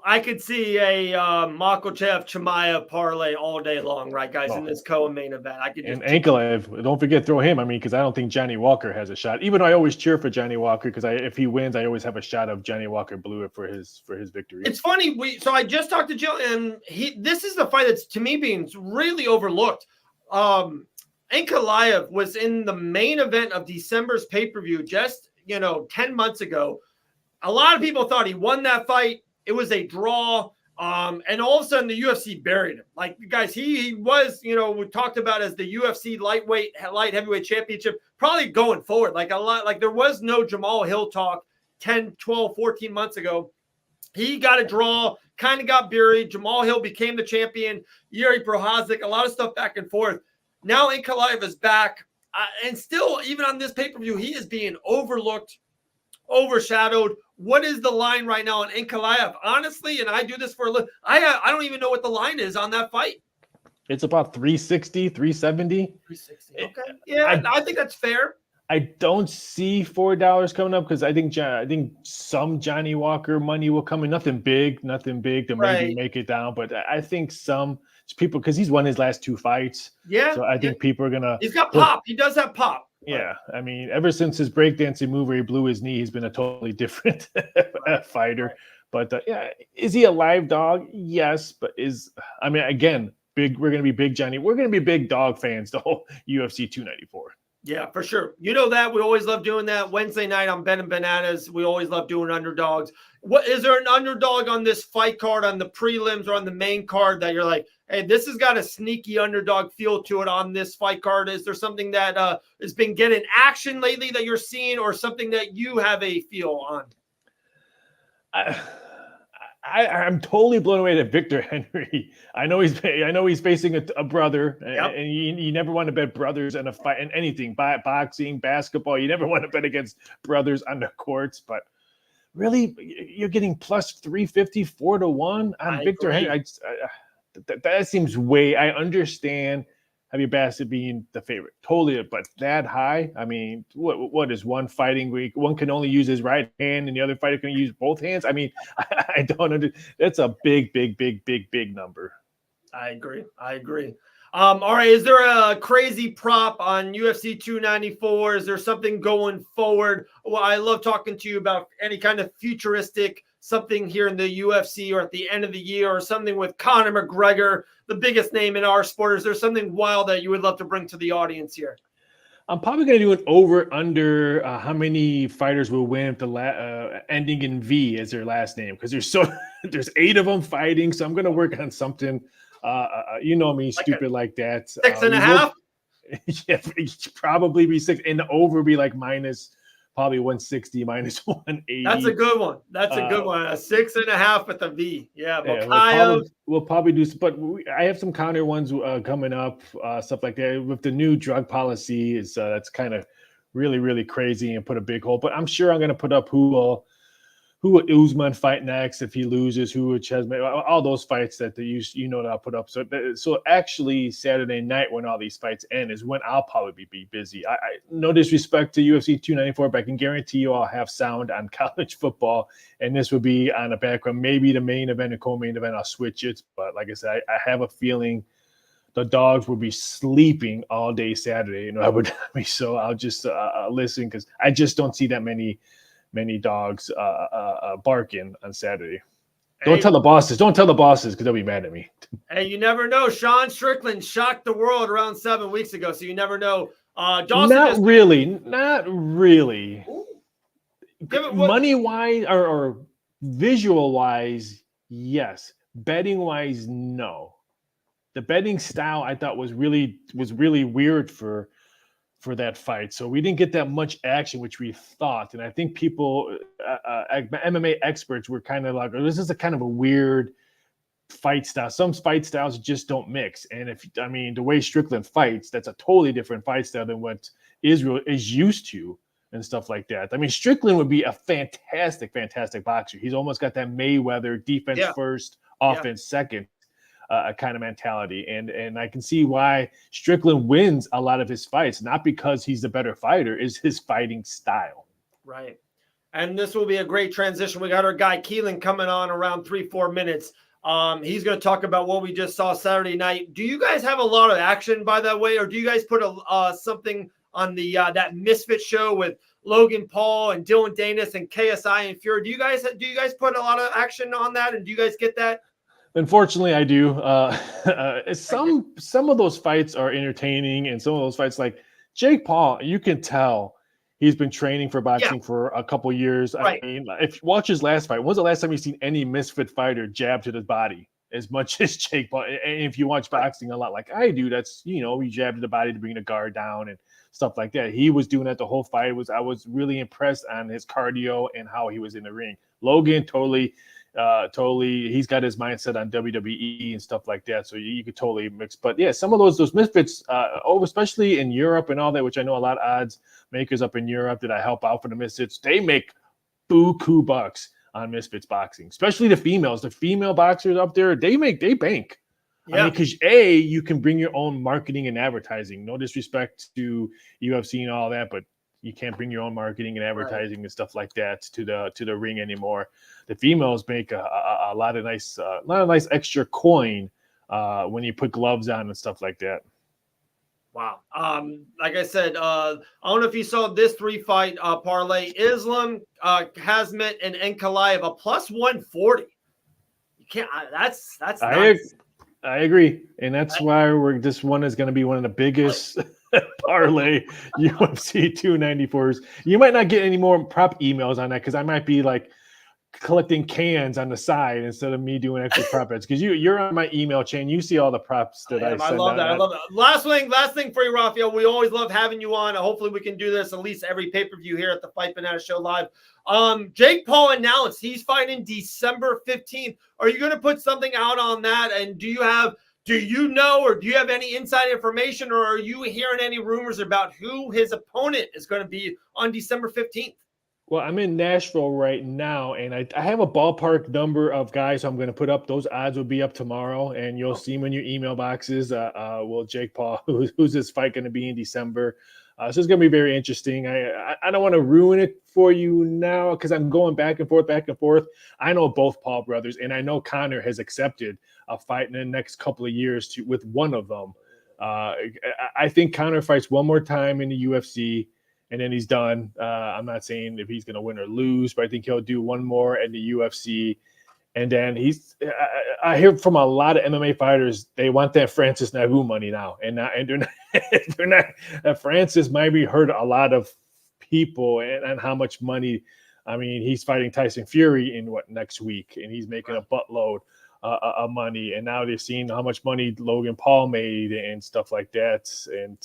S2: I could see a Makhachev Chimaev parlay all day long, right, guys, in this co-main event. I could just
S3: Ankalaev, don't forget, throw him. I mean, because I don't think Johnny Walker has a shot. Even though I always cheer for Johnny Walker, because if he wins, I always have a shot of Johnny Walker blew it for his victory.
S2: It's funny. So I just talked to Jill, and this is the fight that's to me being really overlooked. Ankalaev was in the main event of December's pay-per-view just 10 months ago. A lot of people thought he won that fight. It was a draw. And all of a sudden the UFC buried him. Like, guys, he was, we talked about as the UFC light heavyweight championship, probably going forward. Like there was no Jamal Hill talk 10, 12, 14 months ago. He got a draw, kind of got buried. Jamal Hill became the champion. Yuri Prochazka, a lot of stuff back and forth. Now Ankalaev is back. And still, even on this pay-per-view, he is being overlooked, overshadowed. What is the line right now on Ankalaev? Honestly, and I do this for a living, I don't even know what the line is on that fight.
S3: It's about 360, 370.
S2: 360. Okay. Yeah, I think that's fair.
S3: I don't see $4 coming up because I think some Johnny Walker money will come in. Nothing big to maybe make it down. But I think some people, because he's won his last 2 fights.
S2: Yeah.
S3: So I think people are gonna.
S2: He's got pop. He does have pop.
S3: Yeah, I mean, ever since his breakdancing move where he blew his knee, he's been a totally different fighter. But is he a live dog? Yes, but again, big. We're gonna be big Johnny. We're gonna be big dog fans. The whole UFC 294.
S2: Yeah, for sure. You know that we always love doing that. Wednesday night on Ben and Bananas, we always love doing underdogs. What is there an underdog on this fight card, on the prelims or on the main card that you're like, hey, this has got a sneaky underdog feel to it on this fight card? Is there something that has been getting action lately that you're seeing, or something that you have a feel on?
S3: I'm totally blown away that Victor Henry. I know he's facing a brother,
S2: Yep.
S3: and you never want to bet brothers in a fight in anything, boxing, basketball. You never want to bet against brothers on the courts. But really, you're getting plus 350, 4-1 on Victor Henry. That seems way. I understand Javier Bassett being the favorite, totally, but that high. I mean, what is one fighting week? One can only use his right hand, and the other fighter can use both hands. I mean, I don't understand. That's a big number.
S2: I agree. All right, is there a crazy prop on UFC 294? Is there something going forward? Well, I love talking to you about any kind of futuristic something here in the UFC, or at the end of the year, or something with Conor McGregor, the biggest name in our sport. Is there something wild that you would love to bring to the audience here?
S3: I'm probably going to do an over/under how many fighters will win if the ending in V as their last name, because there's 8 of them fighting. So I'm going to work on something. You know me, stupid like that.
S2: 6.5.
S3: Yeah, probably be 6, and the over be like minus probably 160, minus 180.
S2: That's a good one. That's a good one. A 6.5 with a V. Yeah,
S3: we'll probably do, but I have some counter ones coming up, stuff like that. With the new drug policy, that's kind of really crazy and put a big hole. But I'm sure I'm going to put up who will Usman fight next if he loses, who would Chesney, all those fights that that I'll put up. So actually Saturday night when all these fights end is when I'll probably be busy. I no disrespect to UFC 294, but I can guarantee you I'll have sound on college football, and this will be on the background. Maybe the main event and co-main event, I'll switch it. But like I said, I have a feeling the dogs will be sleeping all day Saturday in Abu Dhabi. So I'll just listen, because I just don't see that many dogs barking on Saturday. Don't tell the bosses because they'll be mad at me.
S2: Hey, you never know. Sean Strickland shocked the world around 7 weeks ago, so you never know.
S3: Not really. Money wise or visual wise, yes. Betting wise, no. The betting style I thought was really weird for that fight. So we didn't get that much action, which we thought. And I think people, MMA experts were kind of like, oh, this is a kind of a weird fight style. Some fight styles just don't mix. And the way Strickland fights, that's a totally different fight style than what Israel is used to and stuff like that. I mean, Strickland would be a fantastic boxer. He's almost got that Mayweather defense first, offense second kind of mentality. And I can see why Strickland wins a lot of his fights, not because he's the better fighter, is his fighting style.
S2: Right. And this will be a great transition. We got our guy Keelan coming on around 3-4 minutes. He's going to talk about what we just saw Saturday night. Do you guys have a lot of action, by that way, or do you guys put something on the that Misfit show with Logan Paul and Dylan Danis and KSI and Fury? Do you guys put a lot of action on that, and do you guys get that?
S3: Unfortunately, I do. Some of those fights are entertaining, and some of those fights, like Jake Paul, you can tell he's been training for boxing for a couple years.
S2: Right.
S3: I mean, if you watch his last fight, when's the last time you've seen any misfit fighter jab to the body as much as Jake Paul? And if you watch boxing a lot like I do, that's, he jabbed to the body to bring the guard down and stuff like that. He was doing that the whole fight. I was really impressed on his cardio and how he was in the ring. Logan totally he's got his mindset on WWE and stuff like that, so you could totally mix. But yeah, some of those misfits especially in Europe and all that, which I know a lot of odds makers up in Europe that I help out for the misfits, they make buku bucks on misfits boxing, especially the females. The female boxers up there, they bank. I mean, because you can bring your own marketing and advertising. No disrespect to UFC and all that, but you can't bring your own marketing and advertising and stuff like that to the ring anymore. The females make a lot of nice extra coin when you put gloves on and stuff like that.
S2: Wow. Like I said, I don't know if you saw this 3-fight parlay. Islam, Hazmat, and Ankalaev, a plus 140. You can't. That's nice.
S3: I agree, and that's why this one is going to be one of the biggest parlay UFC 294s. You might not get any more prep emails on that because I might be like collecting cans on the side instead of me doing extra prep bets, because you're on my email chain. You see all the preps that I send
S2: I love that. I love that. Last thing for you, Rafael. We always love having you on. Hopefully we can do this at least every pay-per-view here at the Fight Banana Show Live. Jake Paul announced he's fighting December 15th. Are you going to put something out on that? And do you know, or do you have any inside information, or are you hearing any rumors about who his opponent is going to be on December 15th?
S3: Well, I'm in Nashville right now, and I have a ballpark number of guys I'm going to put up. Those odds will be up tomorrow, and you'll see them in your email boxes. Jake Paul, who's this fight going to be in December? So it's going to be very interesting. I don't want to ruin it for you now because I'm going back and forth. I know both Paul brothers, and I know Conor has accepted a fight in the next couple of years with one of them. I think Conor fights one more time in the UFC, and then he's done. I'm not saying if he's going to win or lose, but I think he'll do one more in the UFC. And then I hear from a lot of MMA fighters, they want that Francis Ngannou money now. And they're not, Francis might be hurt a lot of people and how much money. I mean, he's fighting Tyson Fury in next week, and he's making a buttload of money. And now they're seeing how much money Logan Paul made and stuff like that. And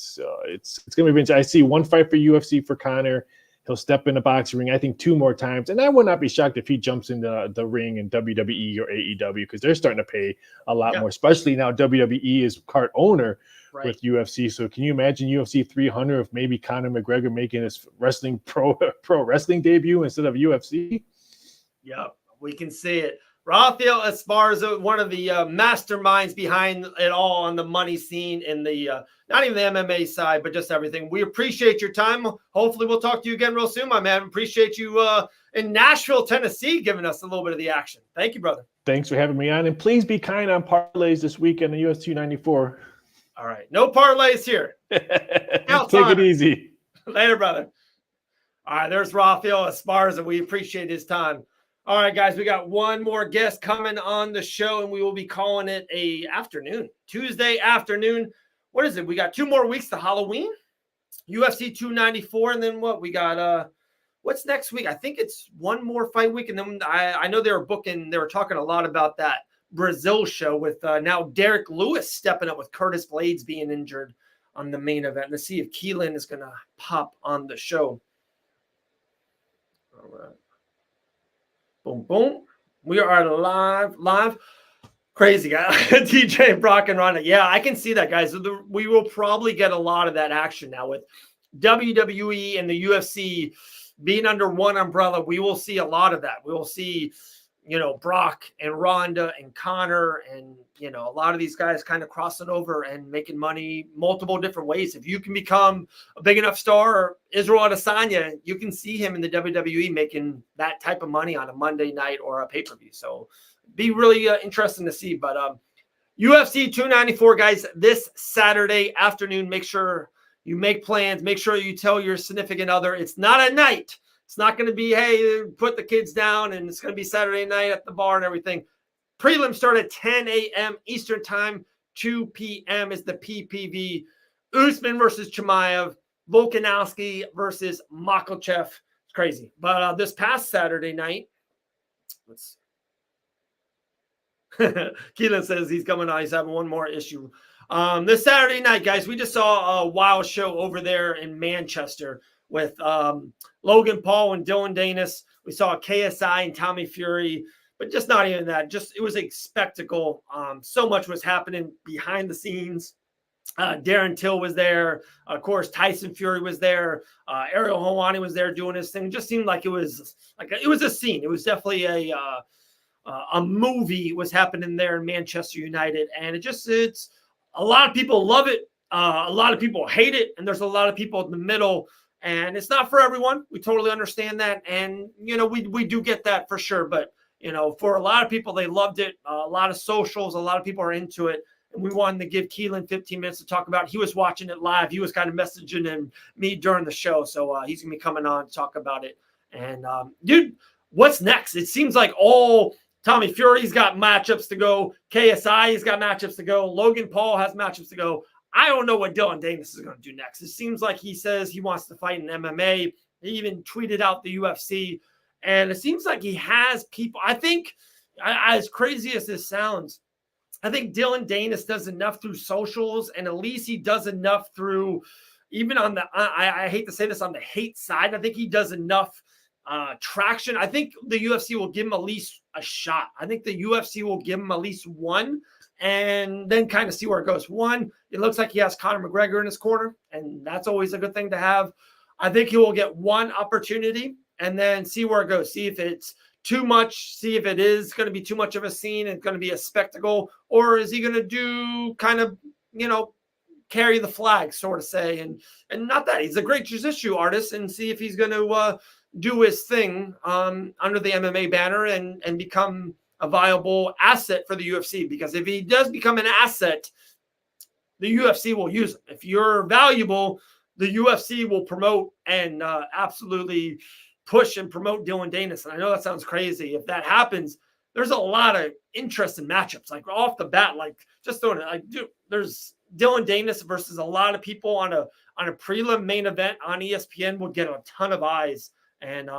S3: it's going to be interesting. I see one fight for UFC for Conor. He'll step in the boxing ring, I think, 2 more times. And I would not be shocked if he jumps in the ring in WWE or AEW, because they're starting to pay a lot more, especially now WWE is part owner with UFC. So can you imagine UFC 300 if maybe Conor McGregor making his pro wrestling debut instead of UFC?
S2: Yep, we can see it. Rafael Esparza, one of the masterminds behind it all on the money scene in the not even the MMA side, but just everything. We appreciate your time. Hopefully we'll talk to you again real soon, my man. Appreciate you in Nashville, Tennessee, giving us a little bit of the action. Thank you, brother.
S3: Thanks for having me on. And please be kind on parlays this weekend in UFC 294.
S2: All right. No parlays here.
S3: Take it easy.
S2: Later, brother. All right. There's Rafael Esparza. We appreciate his time. All right, guys, we got one more guest coming on the show, and we will be calling it a afternoon, Tuesday afternoon. What is it? We got 2 more weeks to Halloween, UFC 294, and then what? We got what's next week? I think it's one more fight week, and then I know they were talking a lot about that Brazil show with now Derek Lewis stepping up with Curtis Blades being injured on the main event. Let's see if Keelan is going to pop on the show. All right. Boom, boom. We are live. Crazy guy. DJ, Brock, and Ronda. Yeah, I can see that, guys. We will probably get a lot of that action now with WWE and the UFC being under one umbrella. We will see a lot of that. We will see, Brock and Ronda and Conor and, a lot of these guys kind of crossing over and making money multiple different ways. If you can become a big enough star, or Israel Adesanya, you can see him in the WWE making that type of money on a Monday night or a pay-per-view. So be really interesting to see. But UFC 294, guys, this Saturday afternoon, make sure you make plans. Make sure you tell your significant other it's not at night. It's not going to be, hey, put the kids down, and it's going to be Saturday night at the bar and everything. Prelims start at 10 a.m. Eastern time. 2 p.m. is the PPV. Usman versus Chimaev. Volkanovski versus Makhachev. It's crazy. But this past Saturday night, let's see. Keelan says he's coming on. He's having one more issue. This Saturday night, guys, we just saw a wild show over there in Manchester with Logan Paul and Dylan Danis. We saw KSI and Tommy Fury, but just not even that. Just it was a spectacle. So much was happening behind the scenes. Darren Till was there. Of course, Tyson Fury was there. Ariel Helwani was there doing his thing. It just seemed like it was a scene. It was definitely a movie was happening there in Manchester United, and it's a lot of people love it. A lot of people hate it, and there's a lot of people in the middle. And it's not for everyone. We totally understand that. And, we do get that for sure. But, for a lot of people, they loved it. A lot of socials, a lot of people are into it. And we wanted to give Keelan 15 minutes to talk about it. He was watching it live. He was kind of messaging me during the show. So he's going to be coming on to talk about it. And, dude, what's next? It seems like all Tommy Fury's got matchups to go. KSI's got matchups to go. Logan Paul has matchups to go. I don't know what Dylan Danis is going to do next. It seems like he says he wants to fight in MMA. He even tweeted out the UFC. And it seems like he has people. I think, as crazy as this sounds, I think Dylan Danis does enough through socials, and at least he does enough through, even on the, I hate to say this, on the hate side. I think he does enough traction. I think the UFC will give him at least a shot. I think the UFC will give him at least one, and then kind of see where it goes. One, it looks like he has Conor McGregor in his corner, and that's always a good thing to have. I think he will get one opportunity and then see where it goes. See if it's too much, see if it is going to be too much of a scene and going to be a spectacle, or is he going to do kind of, carry the flag, sort of say, and not that he's a great jiu-jitsu artist, and see if he's going to do his thing under the MMA banner and become a viable asset for the UFC. Because if he does become an asset, the UFC will use him. If you're valuable, the UFC will promote and absolutely push and promote Dylan Danis. And I know that sounds crazy. If that happens, there's a lot of interesting matchups. Like off the bat, like just throwing it, like dude, there's Dylan Danis versus a lot of people on a prelim main event on ESPN would get a ton of eyes. And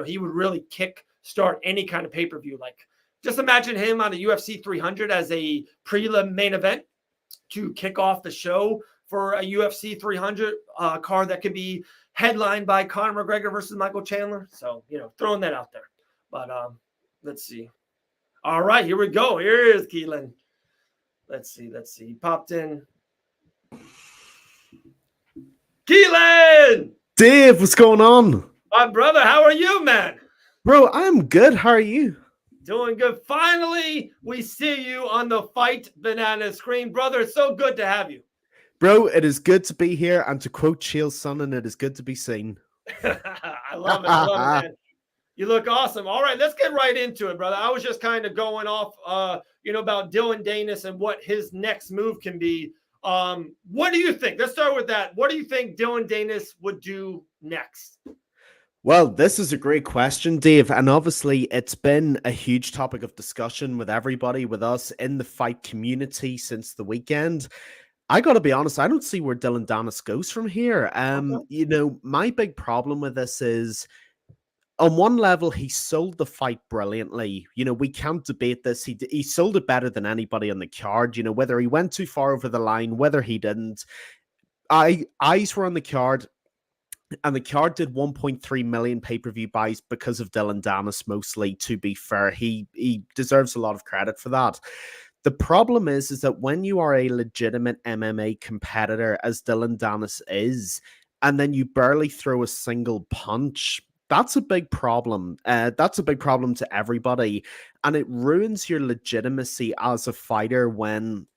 S2: he would really kick start any kind of pay-per-view. Like just imagine him on a UFC 300 as a prelim main event to kick off the show for a UFC 300 card that could be headlined by Conor McGregor versus Michael Chandler. So, throwing that out there. But let's see. All right, here we go. Here is Keelan. Let's see. He popped in. Keelan!
S5: Dave, what's going on?
S2: My brother, how are you, man?
S5: Bro, I'm good. How are you?
S2: Doing good. Finally, we see you on the Fight Banana screen. Brother, it's so good to have you.
S5: Bro, it is good to be here. And to quote Chael Sonnen, it is good to be seen.
S2: I love it, man. You look awesome. All right, let's get right into it, brother. I was just kind of going off, about Dylan Danis and what his next move can be. What do you think? Let's start with that. What do you think Dylan Danis would do next?
S5: Well, this is a great question, Dave. And obviously, it's been a huge topic of discussion with everybody, with us in the fight community since the weekend. I got to be honest, I don't see where Dylan Danis goes from here. My big problem with this is, on one level, he sold the fight brilliantly. We can't debate this. He sold it better than anybody on the card. Whether he went too far over the line, whether he didn't. Eyes were on the card, and the card did 1.3 million pay-per-view buys because of Dylan Danis, mostly, to be fair. He deserves a lot of credit for that. The problem is that when you are a legitimate MMA competitor, as Dylan Danis is, and then you barely throw a single punch, that's a big problem. That's a big problem to everybody. And it ruins your legitimacy as a fighter when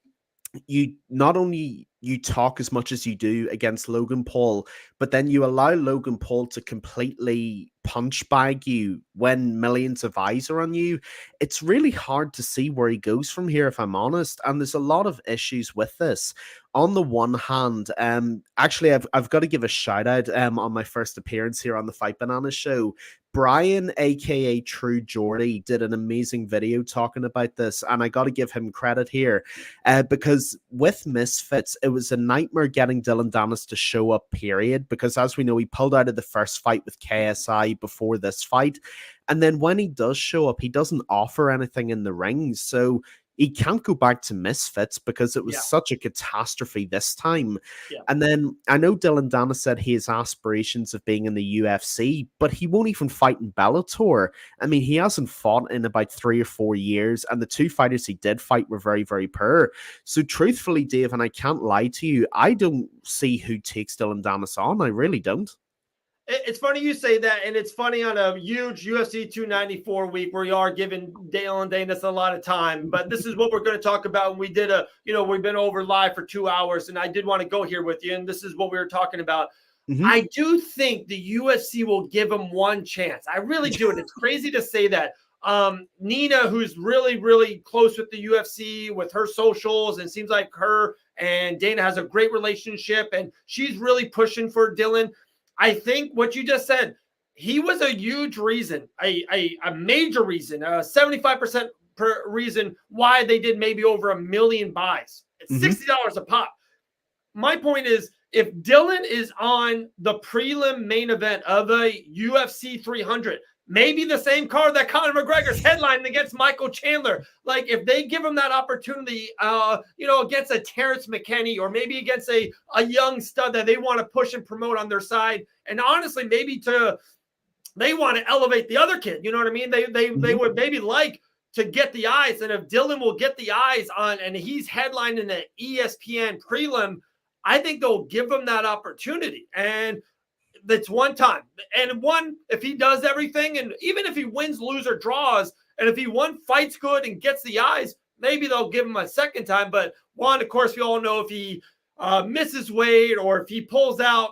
S5: you not only you talk as much as you do against Logan Paul, but then you allow Logan Paul to completely punch bag you when millions of eyes are on you. It's really hard to see where he goes from here, if I'm honest. And there's a lot of issues with this. On the one hand, actually, I've got to give a shout out on my first appearance here on the Fight Banana show. Brian, aka True Geordie, did an amazing video talking about this, and I got to give him credit here because with Misfits, it was a nightmare getting Dylan Danis to show up, period, because as we know, he pulled out of the first fight with KSI before this fight, and then when he does show up, he doesn't offer anything in the ring, so he can't go back to Misfits because it was such a catastrophe this time. Yeah. And then I know Dylan Danis said he has aspirations of being in the UFC, but he won't even fight in Bellator. I mean, he hasn't fought in about 3 or 4 years, and the 2 fighters he did fight were very, very poor. So truthfully, Dave, and I can't lie to you, I don't see who takes Dylan Danis on. I really don't.
S2: It's funny you say that, and it's funny on a huge UFC 294 week where you are giving Dylan Danis a lot of time. But this is what we're going to talk about. And we did we've been over live for 2 hours, and I did want to go here with you. And this is what we were talking about. Mm-hmm. I do think the UFC will give him one chance. I really do. And it's crazy to say that. Nina, who's really, really close with the UFC, with her socials, and seems like her and Dana has a great relationship, and she's really pushing for Dylan. I think what you just said, he was a huge reason, a major reason, 75% per reason why they did maybe over 1 million buys. It's $60 a pop. my point is, if Dylan is on the prelim main event of a UFC 300, maybe the same card that Conor McGregor's headlining against Michael Chandler, like if they give him that opportunity, against a Terrence McKinney or maybe against a young stud that they want to push and promote on their side, and honestly, maybe they want to elevate the other kid. You know what I mean? They would maybe like to get the eyes, and if Dylan will get the eyes on, and he's headlining the ESPN prelim, I think they'll give him that opportunity. And that's one time. And one, if he does everything, and even if he wins, lose, or draws, and if he fights good and gets the eyes, maybe they'll give him a second time. But one, of course, we all know if he misses weight or if he pulls out,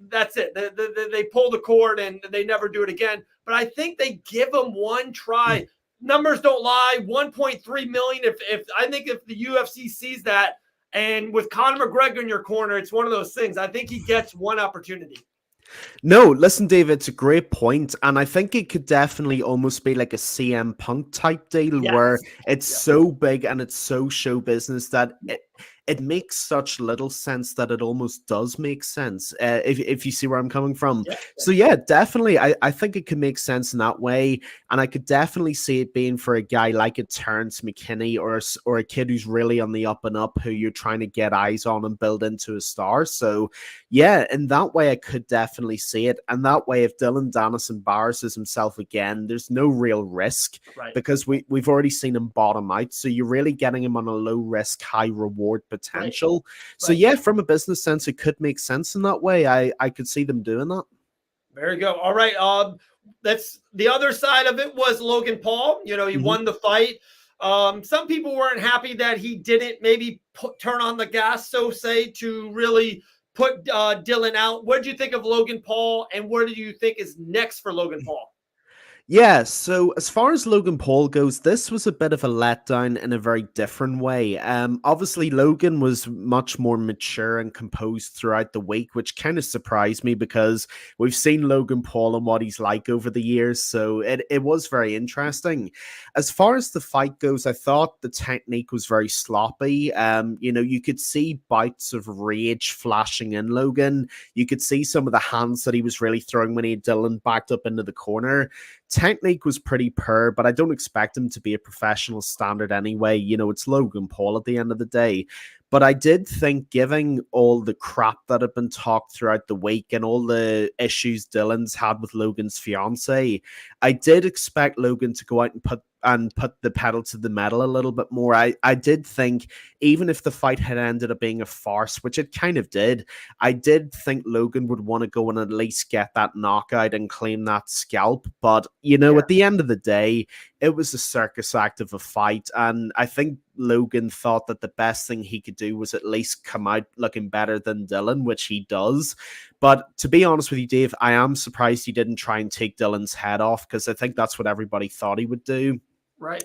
S2: that's it. They pull the cord and they never do it again. But I think they give him one try. Numbers don't lie. 1.3 million. If I think if the UFC sees that, and with Conor McGregor in your corner, it's one of those things. I think he gets one opportunity.
S5: No, listen, Dave, it's a great point, and I think it could definitely almost be like a CM Punk type deal where it's so big and it's so show business that it makes such little sense that it almost does make sense, if you see where I'm coming from. So yeah, definitely, I think it could make sense in that way, and I could definitely see it being for a guy like a Terrence McKinney or a kid who's really on the up and up, who you're trying to get eyes on and build into a star. So yeah, in that way, I could definitely see it, and that way, if Dylan Dennis embarrasses himself again, there's no real risk, because we've already seen him bottom out, so you're really getting him on a low risk, high reward potential. So yeah, from a business sense, it could make sense in that way. I could see them doing that.
S2: Very good. All right. That's the other side of it was Logan Paul. He won the fight. Some people weren't happy that he didn't maybe turn on the gas, so say, to really put Dylan out. What did you think of Logan Paul, and what do you think is next for Logan Paul?
S5: Yeah, so as far as Logan Paul goes, this was a bit of a letdown in a very different way. Obviously, Logan was much more mature and composed throughout the week, which kind of surprised me because we've seen Logan Paul and what he's like over the years, so it was very interesting. As far as the fight goes, I thought the technique was very sloppy. You could see bouts of rage flashing in Logan. You could see some of the hands that he was really throwing when he had Dylan backed up into the corner. Technique was pretty poor, but I don't expect him to be a professional standard anyway. It's Logan Paul at the end of the day. But I did think, given all the crap that had been talked throughout the week and all the issues Dylan's had with Logan's fiance, I did expect Logan to go out and put the pedal to the metal a little bit more. I did think, even if the fight had ended up being a farce, which it kind of did, I did think Logan would want to go and at least get that knockout and claim that scalp. But, at the end of the day, it was a circus act of a fight. And I think Logan thought that the best thing he could do was at least come out looking better than Dylan, which he does. But to be honest with you, Dave, I am surprised he didn't try and take Dylan's head off, because I think that's what everybody thought he would do.
S2: Right.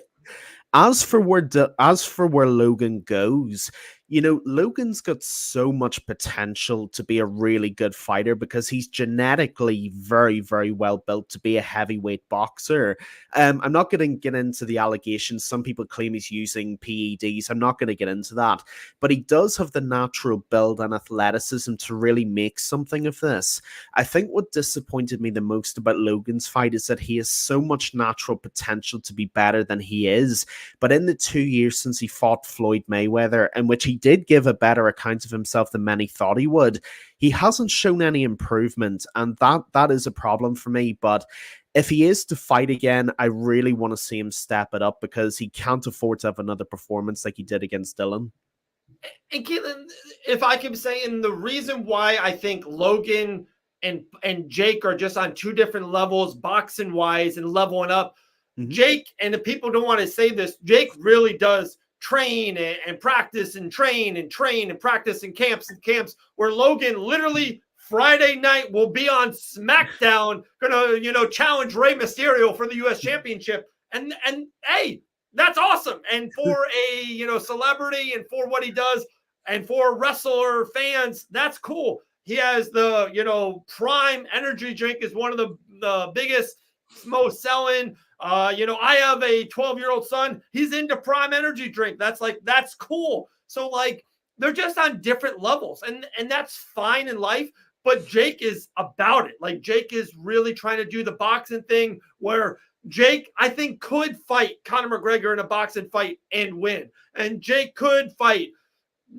S5: As for where Logan goes, Logan's got so much potential to be a really good fighter because he's genetically very, very well built to be a heavyweight boxer. I'm not going to get into the allegations. Some people claim he's using PEDs. I'm not going to get into that. But he does have the natural build and athleticism to really make something of this. I think what disappointed me the most about Logan's fight is that he has so much natural potential to be better than he is. But in the 2 years since he fought Floyd Mayweather, in which he did give a better account of himself than many thought he would, he hasn't shown any improvement, and that is a problem for me. But if he is to fight again, I really want to see him step it up, because he can't afford to have another performance like he did against Dylan.
S2: And Caitlin, if I can say, and the reason why I think Logan and Jake are just on two different levels, boxing wise and leveling up. Jake, and the people don't want to say this, Jake really does train and practice and train and practice in camps, where Logan literally Friday night will be on SmackDown, gonna challenge Rey Mysterio for the US Championship. And hey, that's awesome. And for a celebrity, and for what he does, and for wrestler fans, that's cool. He has the Prime energy drink, is one of the biggest, most selling. I have a 12-year-old son. He's into Prime energy drink. That's cool. So they're just on different levels, and that's fine in life. But Jake is about it. Like, Jake is really trying to do the boxing thing where Jake, I think, could fight Conor McGregor in a boxing fight and win. And Jake could fight,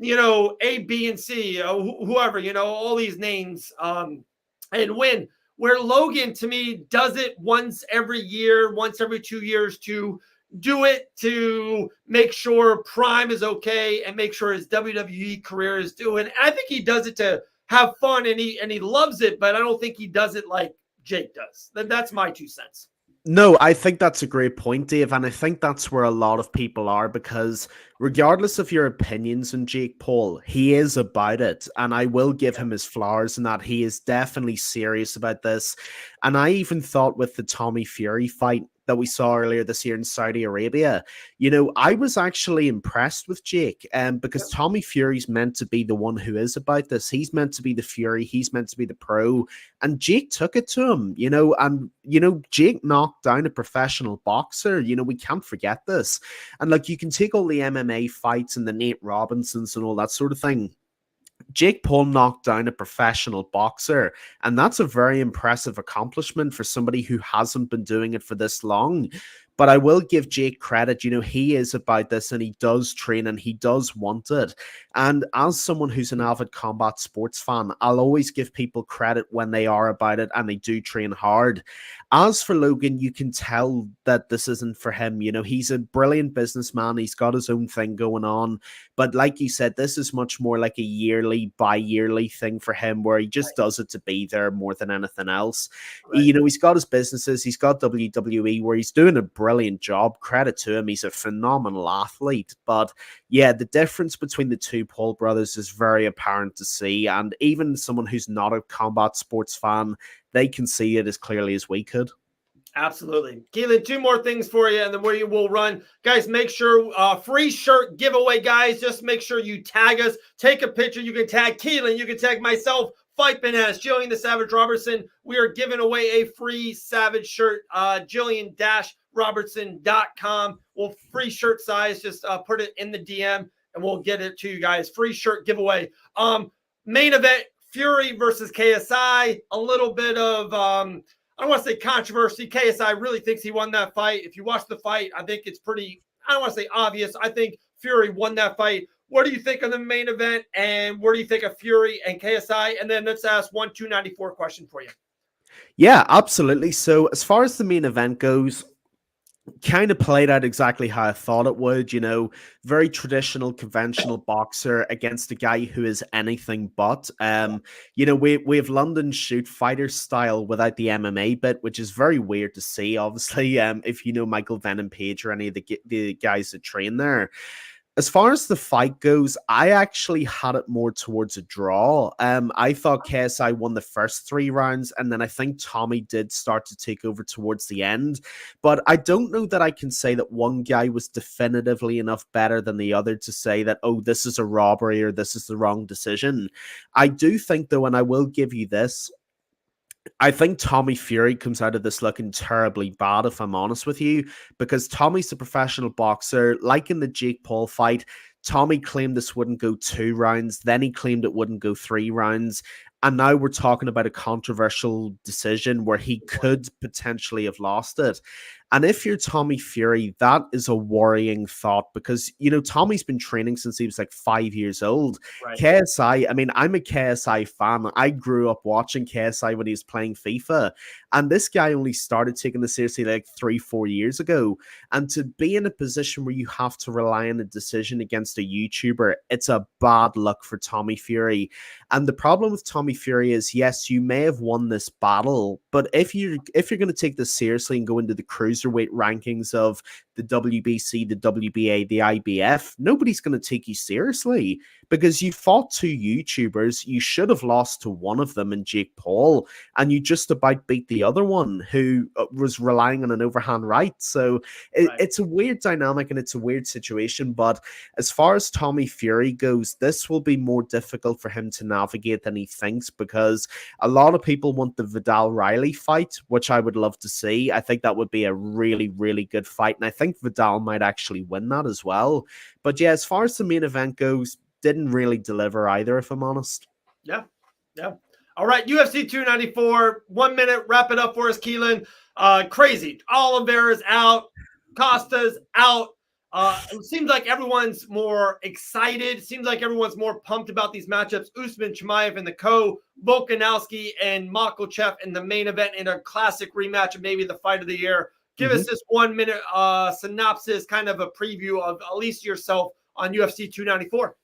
S2: A, B, and C, whoever, all these names, and win. Where Logan, to me, does it once every year, once every 2 years to do it to make sure Prime is okay and make sure his WWE career is doing. And I think he does it to have fun, and he loves it, but I don't think he does it like Jake does. That's my 2 cents.
S5: No, I think that's a great point, Dave. And I think that's where a lot of people are, because regardless of your opinions on Jake Paul, he is about it. And I will give him his flowers in that he is definitely serious about this. And I even thought with the Tommy Fury fight that we saw earlier this year in Saudi Arabia, I was actually impressed with Jake, because Tommy Fury's meant to be the one who is about this. He's meant to be the Fury. He's meant to be the pro. And Jake took it to him, and Jake knocked down a professional boxer. We can't forget this. And like, you can take all the MMA fights and the Nate Robinsons and all that sort of thing. Jake Paul knocked down a professional boxer, and that's a very impressive accomplishment for somebody who hasn't been doing it for this long. But I will give Jake credit. He is about this, and he does train, and he does want it. And as someone who's an avid combat sports fan, I'll always give people credit when they are about it and they do train hard. As for Logan, you can tell that this isn't for him. He's a brilliant businessman. He's got his own thing going on. But like you said, this is much more like a yearly, bi-yearly thing for him, where he just does it to be there more than anything else. Right. He's got his businesses. He's got WWE, where he's doing a brilliant job. Credit to him. He's a phenomenal athlete. But yeah, the difference between the two Paul brothers is very apparent to see. And even someone who's not a combat sports fan, they can see it as clearly as we could.
S2: Absolutely. Keelan, 2 more things for you, and then we will run. Guys, make sure, free shirt giveaway, guys. Just make sure you tag us. Take a picture. You can tag Keelan. You can tag myself, Fight Bananas, Gillian the Savage Robertson. We are giving away a free Savage shirt, Gillian-Robertson.com. Well, free shirt size. Just put it in the DM, and we'll get it to you guys. Free shirt giveaway. Main event, Fury versus KSI. A little bit of... I don't want to say controversy. KSI really thinks he won that fight. If you watch the fight, I think it's pretty, I don't want to say obvious. I think Fury won that fight. What do you think of the main event? And where do you think of Fury and KSI? And then let's ask 294 question for you.
S5: Yeah, absolutely. So as far as the main event goes, kind of played out exactly how I thought it would, very traditional, conventional boxer against a guy who is anything but. We have London shoot fighter style without the MMA bit, which is very weird to see, obviously, if you know Michael Venom Page or any of the guys that train there. As far as the fight goes, I actually had it more towards a draw. I thought KSI won the first 3 rounds, and then I think Tommy did start to take over towards the end. But I don't know that I can say that one guy was definitively enough better than the other to say that, oh, this is a robbery or this is the wrong decision. I do think, though, and I will give you this, I think Tommy Fury comes out of this looking terribly bad, if I'm honest with you, because Tommy's a professional boxer. Like in the Jake Paul fight, Tommy claimed this wouldn't go 2 rounds. Then he claimed it wouldn't go 3 rounds. And now we're talking about a controversial decision where he could potentially have lost it. And if you're Tommy Fury, that is a worrying thought because, Tommy's been training since he was like 5 years old. Right. KSI, I'm a KSI fan. I grew up watching KSI when he was playing FIFA. And this guy only started taking this seriously like 3-4 years ago. And to be in a position where you have to rely on a decision against a YouTuber, it's a bad look for Tommy Fury. And the problem with Tommy Fury is, yes, you may have won this battle, but if you're going to take this seriously and go into the cruiserweight rankings of the WBC, the WBA, the IBF, nobody's going to take you seriously because you fought 2 YouTubers. You should have lost to one of them in Jake Paul, and you just about beat the other one who was relying on an overhand right. So it's a weird dynamic and it's a weird situation. But as far as Tommy Fury goes, this will be more difficult for him to navigate than he thinks because a lot of people want the Vidal-Riley fight, which I would love to see. I think that would be a really, really good fight. And I think Vidal might actually win that as well. But yeah, as far as the main event goes, didn't really deliver either, if I'm honest.
S2: Yeah. All right, UFC 294. 1 minute. Wrap it up for us, Keelan. Crazy. Oliveira's out. Costa's out. It seems like everyone's more excited. Seems like everyone's more pumped about these matchups. Usman, Chimaev in the Volkanovski and Makhachev in the main event in a classic rematch of maybe the fight of the year. Give us this 1 minute synopsis, kind of a preview of at least yourself on UFC 294.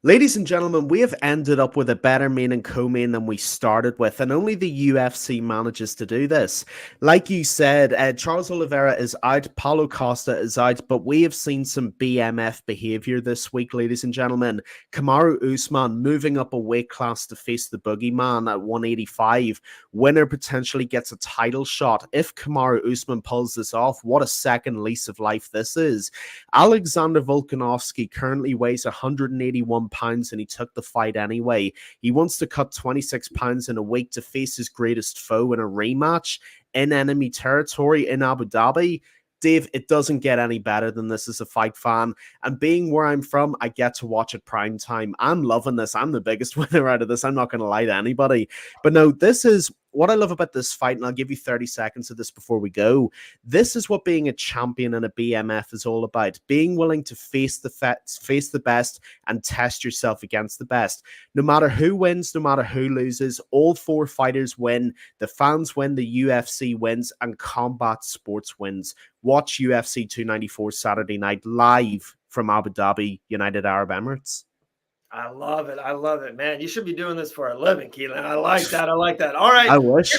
S5: Ladies and gentlemen, we have ended up with a better main and co-main than we started with, and only the UFC manages to do this. Like you said, Charles Oliveira is out, Paulo Costa is out, but we have seen some BMF behavior this week, ladies and gentlemen. Kamaru Usman moving up a weight class to face the boogeyman at 185. Winner potentially gets a title shot. If Kamaru Usman pulls this off, what a second lease of life this is. Alexander Volkanovski currently weighs 181 pounds and he took the fight anyway. He wants to cut 26 pounds in a week to face his greatest foe in a rematch in enemy territory in Abu Dhabi. Dave, it doesn't get any better than this as a fight fan. And being where I'm from, I get to watch it prime time. I'm loving this. I'm the biggest winner out of this. I'm not going to lie to anybody. But no, this is what I love about this fight, and I'll give you 30 seconds of this before we go. This is what being a champion in a BMF is all about. Being willing to face the best and test yourself against the best. No matter who wins, no matter who loses, all four fighters win. The fans win, the UFC wins, and combat sports wins. Watch UFC 294 Saturday night live from Abu Dhabi, United Arab Emirates.
S2: I love it, man. You should be doing this for a living, Keelan. I like that. All right.
S5: I wish.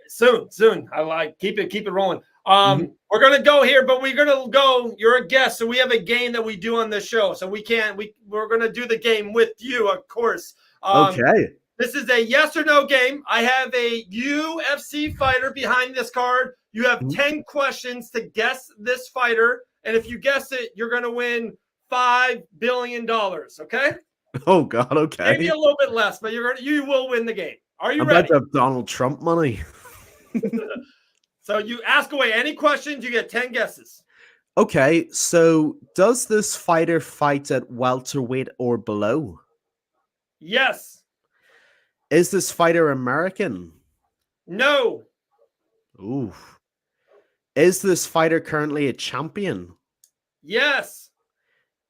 S2: Soon. I like keep it rolling. We're gonna go here, but we're gonna go. You're a guest, so we have a game that we do on this show. So we're gonna do the game with you, of course.
S5: Okay.
S2: This is a yes or no game. I have a UFC fighter behind this card. You have 10 questions to guess this fighter, and if you guess it, you're gonna win $5 billion. Okay.
S5: Oh God. Okay.
S2: Maybe a little bit less, but you will win the game. Are you
S5: I'm
S2: ready?
S5: about to have Donald Trump money.
S2: So you ask away any questions, you get 10 guesses.
S5: Okay. So does this fighter fight at welterweight or below?
S2: Yes.
S5: Is this fighter American?
S2: No.
S5: Ooh. Is this fighter currently a champion?
S2: Yes.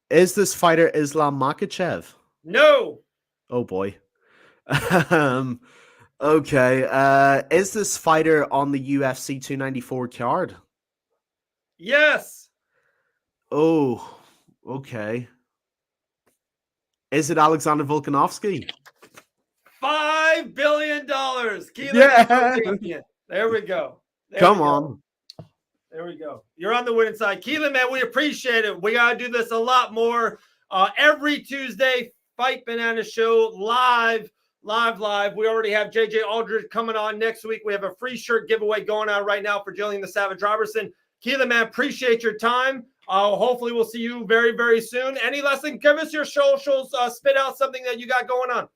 S5: Is this fighter Islam Makhachev?
S2: No.
S5: Oh boy. Okay. Is this fighter on the UFC 294 card?
S2: Yes.
S5: Oh, okay. Is it Alexander Volkanovski?
S2: $5 billion. Keelan,
S5: Yeah.
S2: There we go.
S5: Come on.
S2: There we go. You're on the winning side. Keelan, man, we appreciate it. We got to do this a lot more. Every Tuesday, Fight Banana Show live. We already have JJ Aldridge coming on next week. We have a free shirt giveaway going on right now for Gillian the Savage Robertson. Keelan, man, appreciate your time. Hopefully we'll see you very, very soon. Any last thing? Give us your socials. Spit out something that you got going on.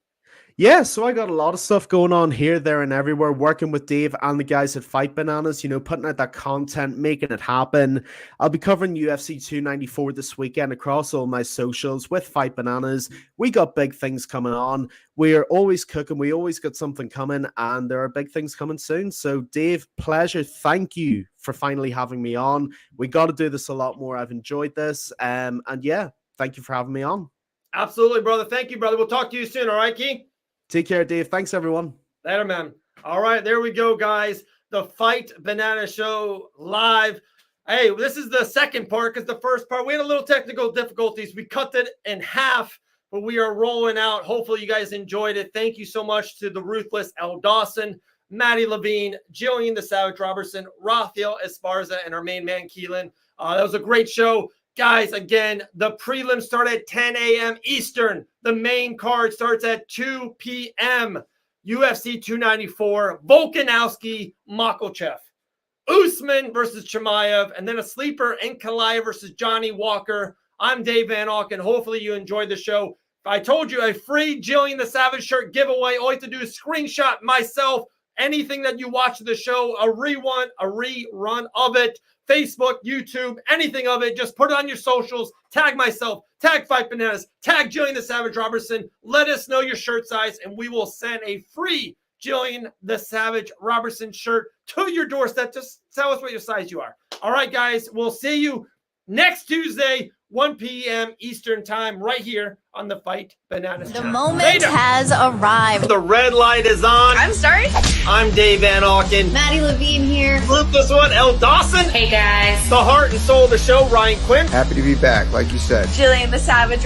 S5: Yeah, so I got a lot of stuff going on here, there, and everywhere, working with Dave and the guys at Fight Bananas, putting out that content, making it happen. I'll be covering UFC 294 this weekend across all my socials with Fight Bananas. We got big things coming on. We are always cooking. We always got something coming, and there are big things coming soon. So, Dave, pleasure. Thank you for finally having me on. We got to do this a lot more. I've enjoyed this. And yeah, thank you for having me on.
S2: Absolutely, brother. Thank you, brother. We'll talk to you soon. All right, Key?
S5: Take care, Dave. Thanks, everyone.
S2: Later, man. All right, there we go, guys. The Fight Banana Show live. Hey, this is the second part because the first part, we had a little technical difficulties. We cut it in half, but we are rolling out. Hopefully, you guys enjoyed it. Thank you so much to the Ruthless L. Dawson, Maddie Levine, Gillian the Savage Robertson, Rafael Esparza, and our main man, Keelan. That was a great show. Guys, again, the prelims start at 10 a.m. Eastern. The main card starts at 2 p.m. UFC 294, Volkanovski, Makhachev. Usman versus Chimaev, and then a sleeper, Nkalaev versus Johnny Walker. I'm Dave Van Auken. Hopefully you enjoyed the show. I told you a free Gillian the Savage shirt giveaway. All you have to do is screenshot myself, anything that you watch the show, a rerun of it, Facebook, YouTube, anything of it, just put it on your socials, tag myself, tag Fight Bananas, tag Gillian the Savage Robertson, let us know your shirt size, and we will send a free Gillian the Savage Robertson shirt to your doorstep. Just tell us what your size you are. All right, guys, we'll see you next Tuesday, 1 p.m. Eastern time, right here on the Fight Bananas
S8: The
S2: channel.
S8: moment
S2: Later.
S8: has arrived.
S2: The red light is on.
S1: I'm sorry.
S2: I'm Dave Van Auken.
S8: Maddie Levine here.
S2: Ruthless One, Elle Dawson.
S9: Hey guys.
S2: The heart and soul of the show, Ryan Quinn.
S10: Happy to be back, like you said.
S1: Gillian the Savage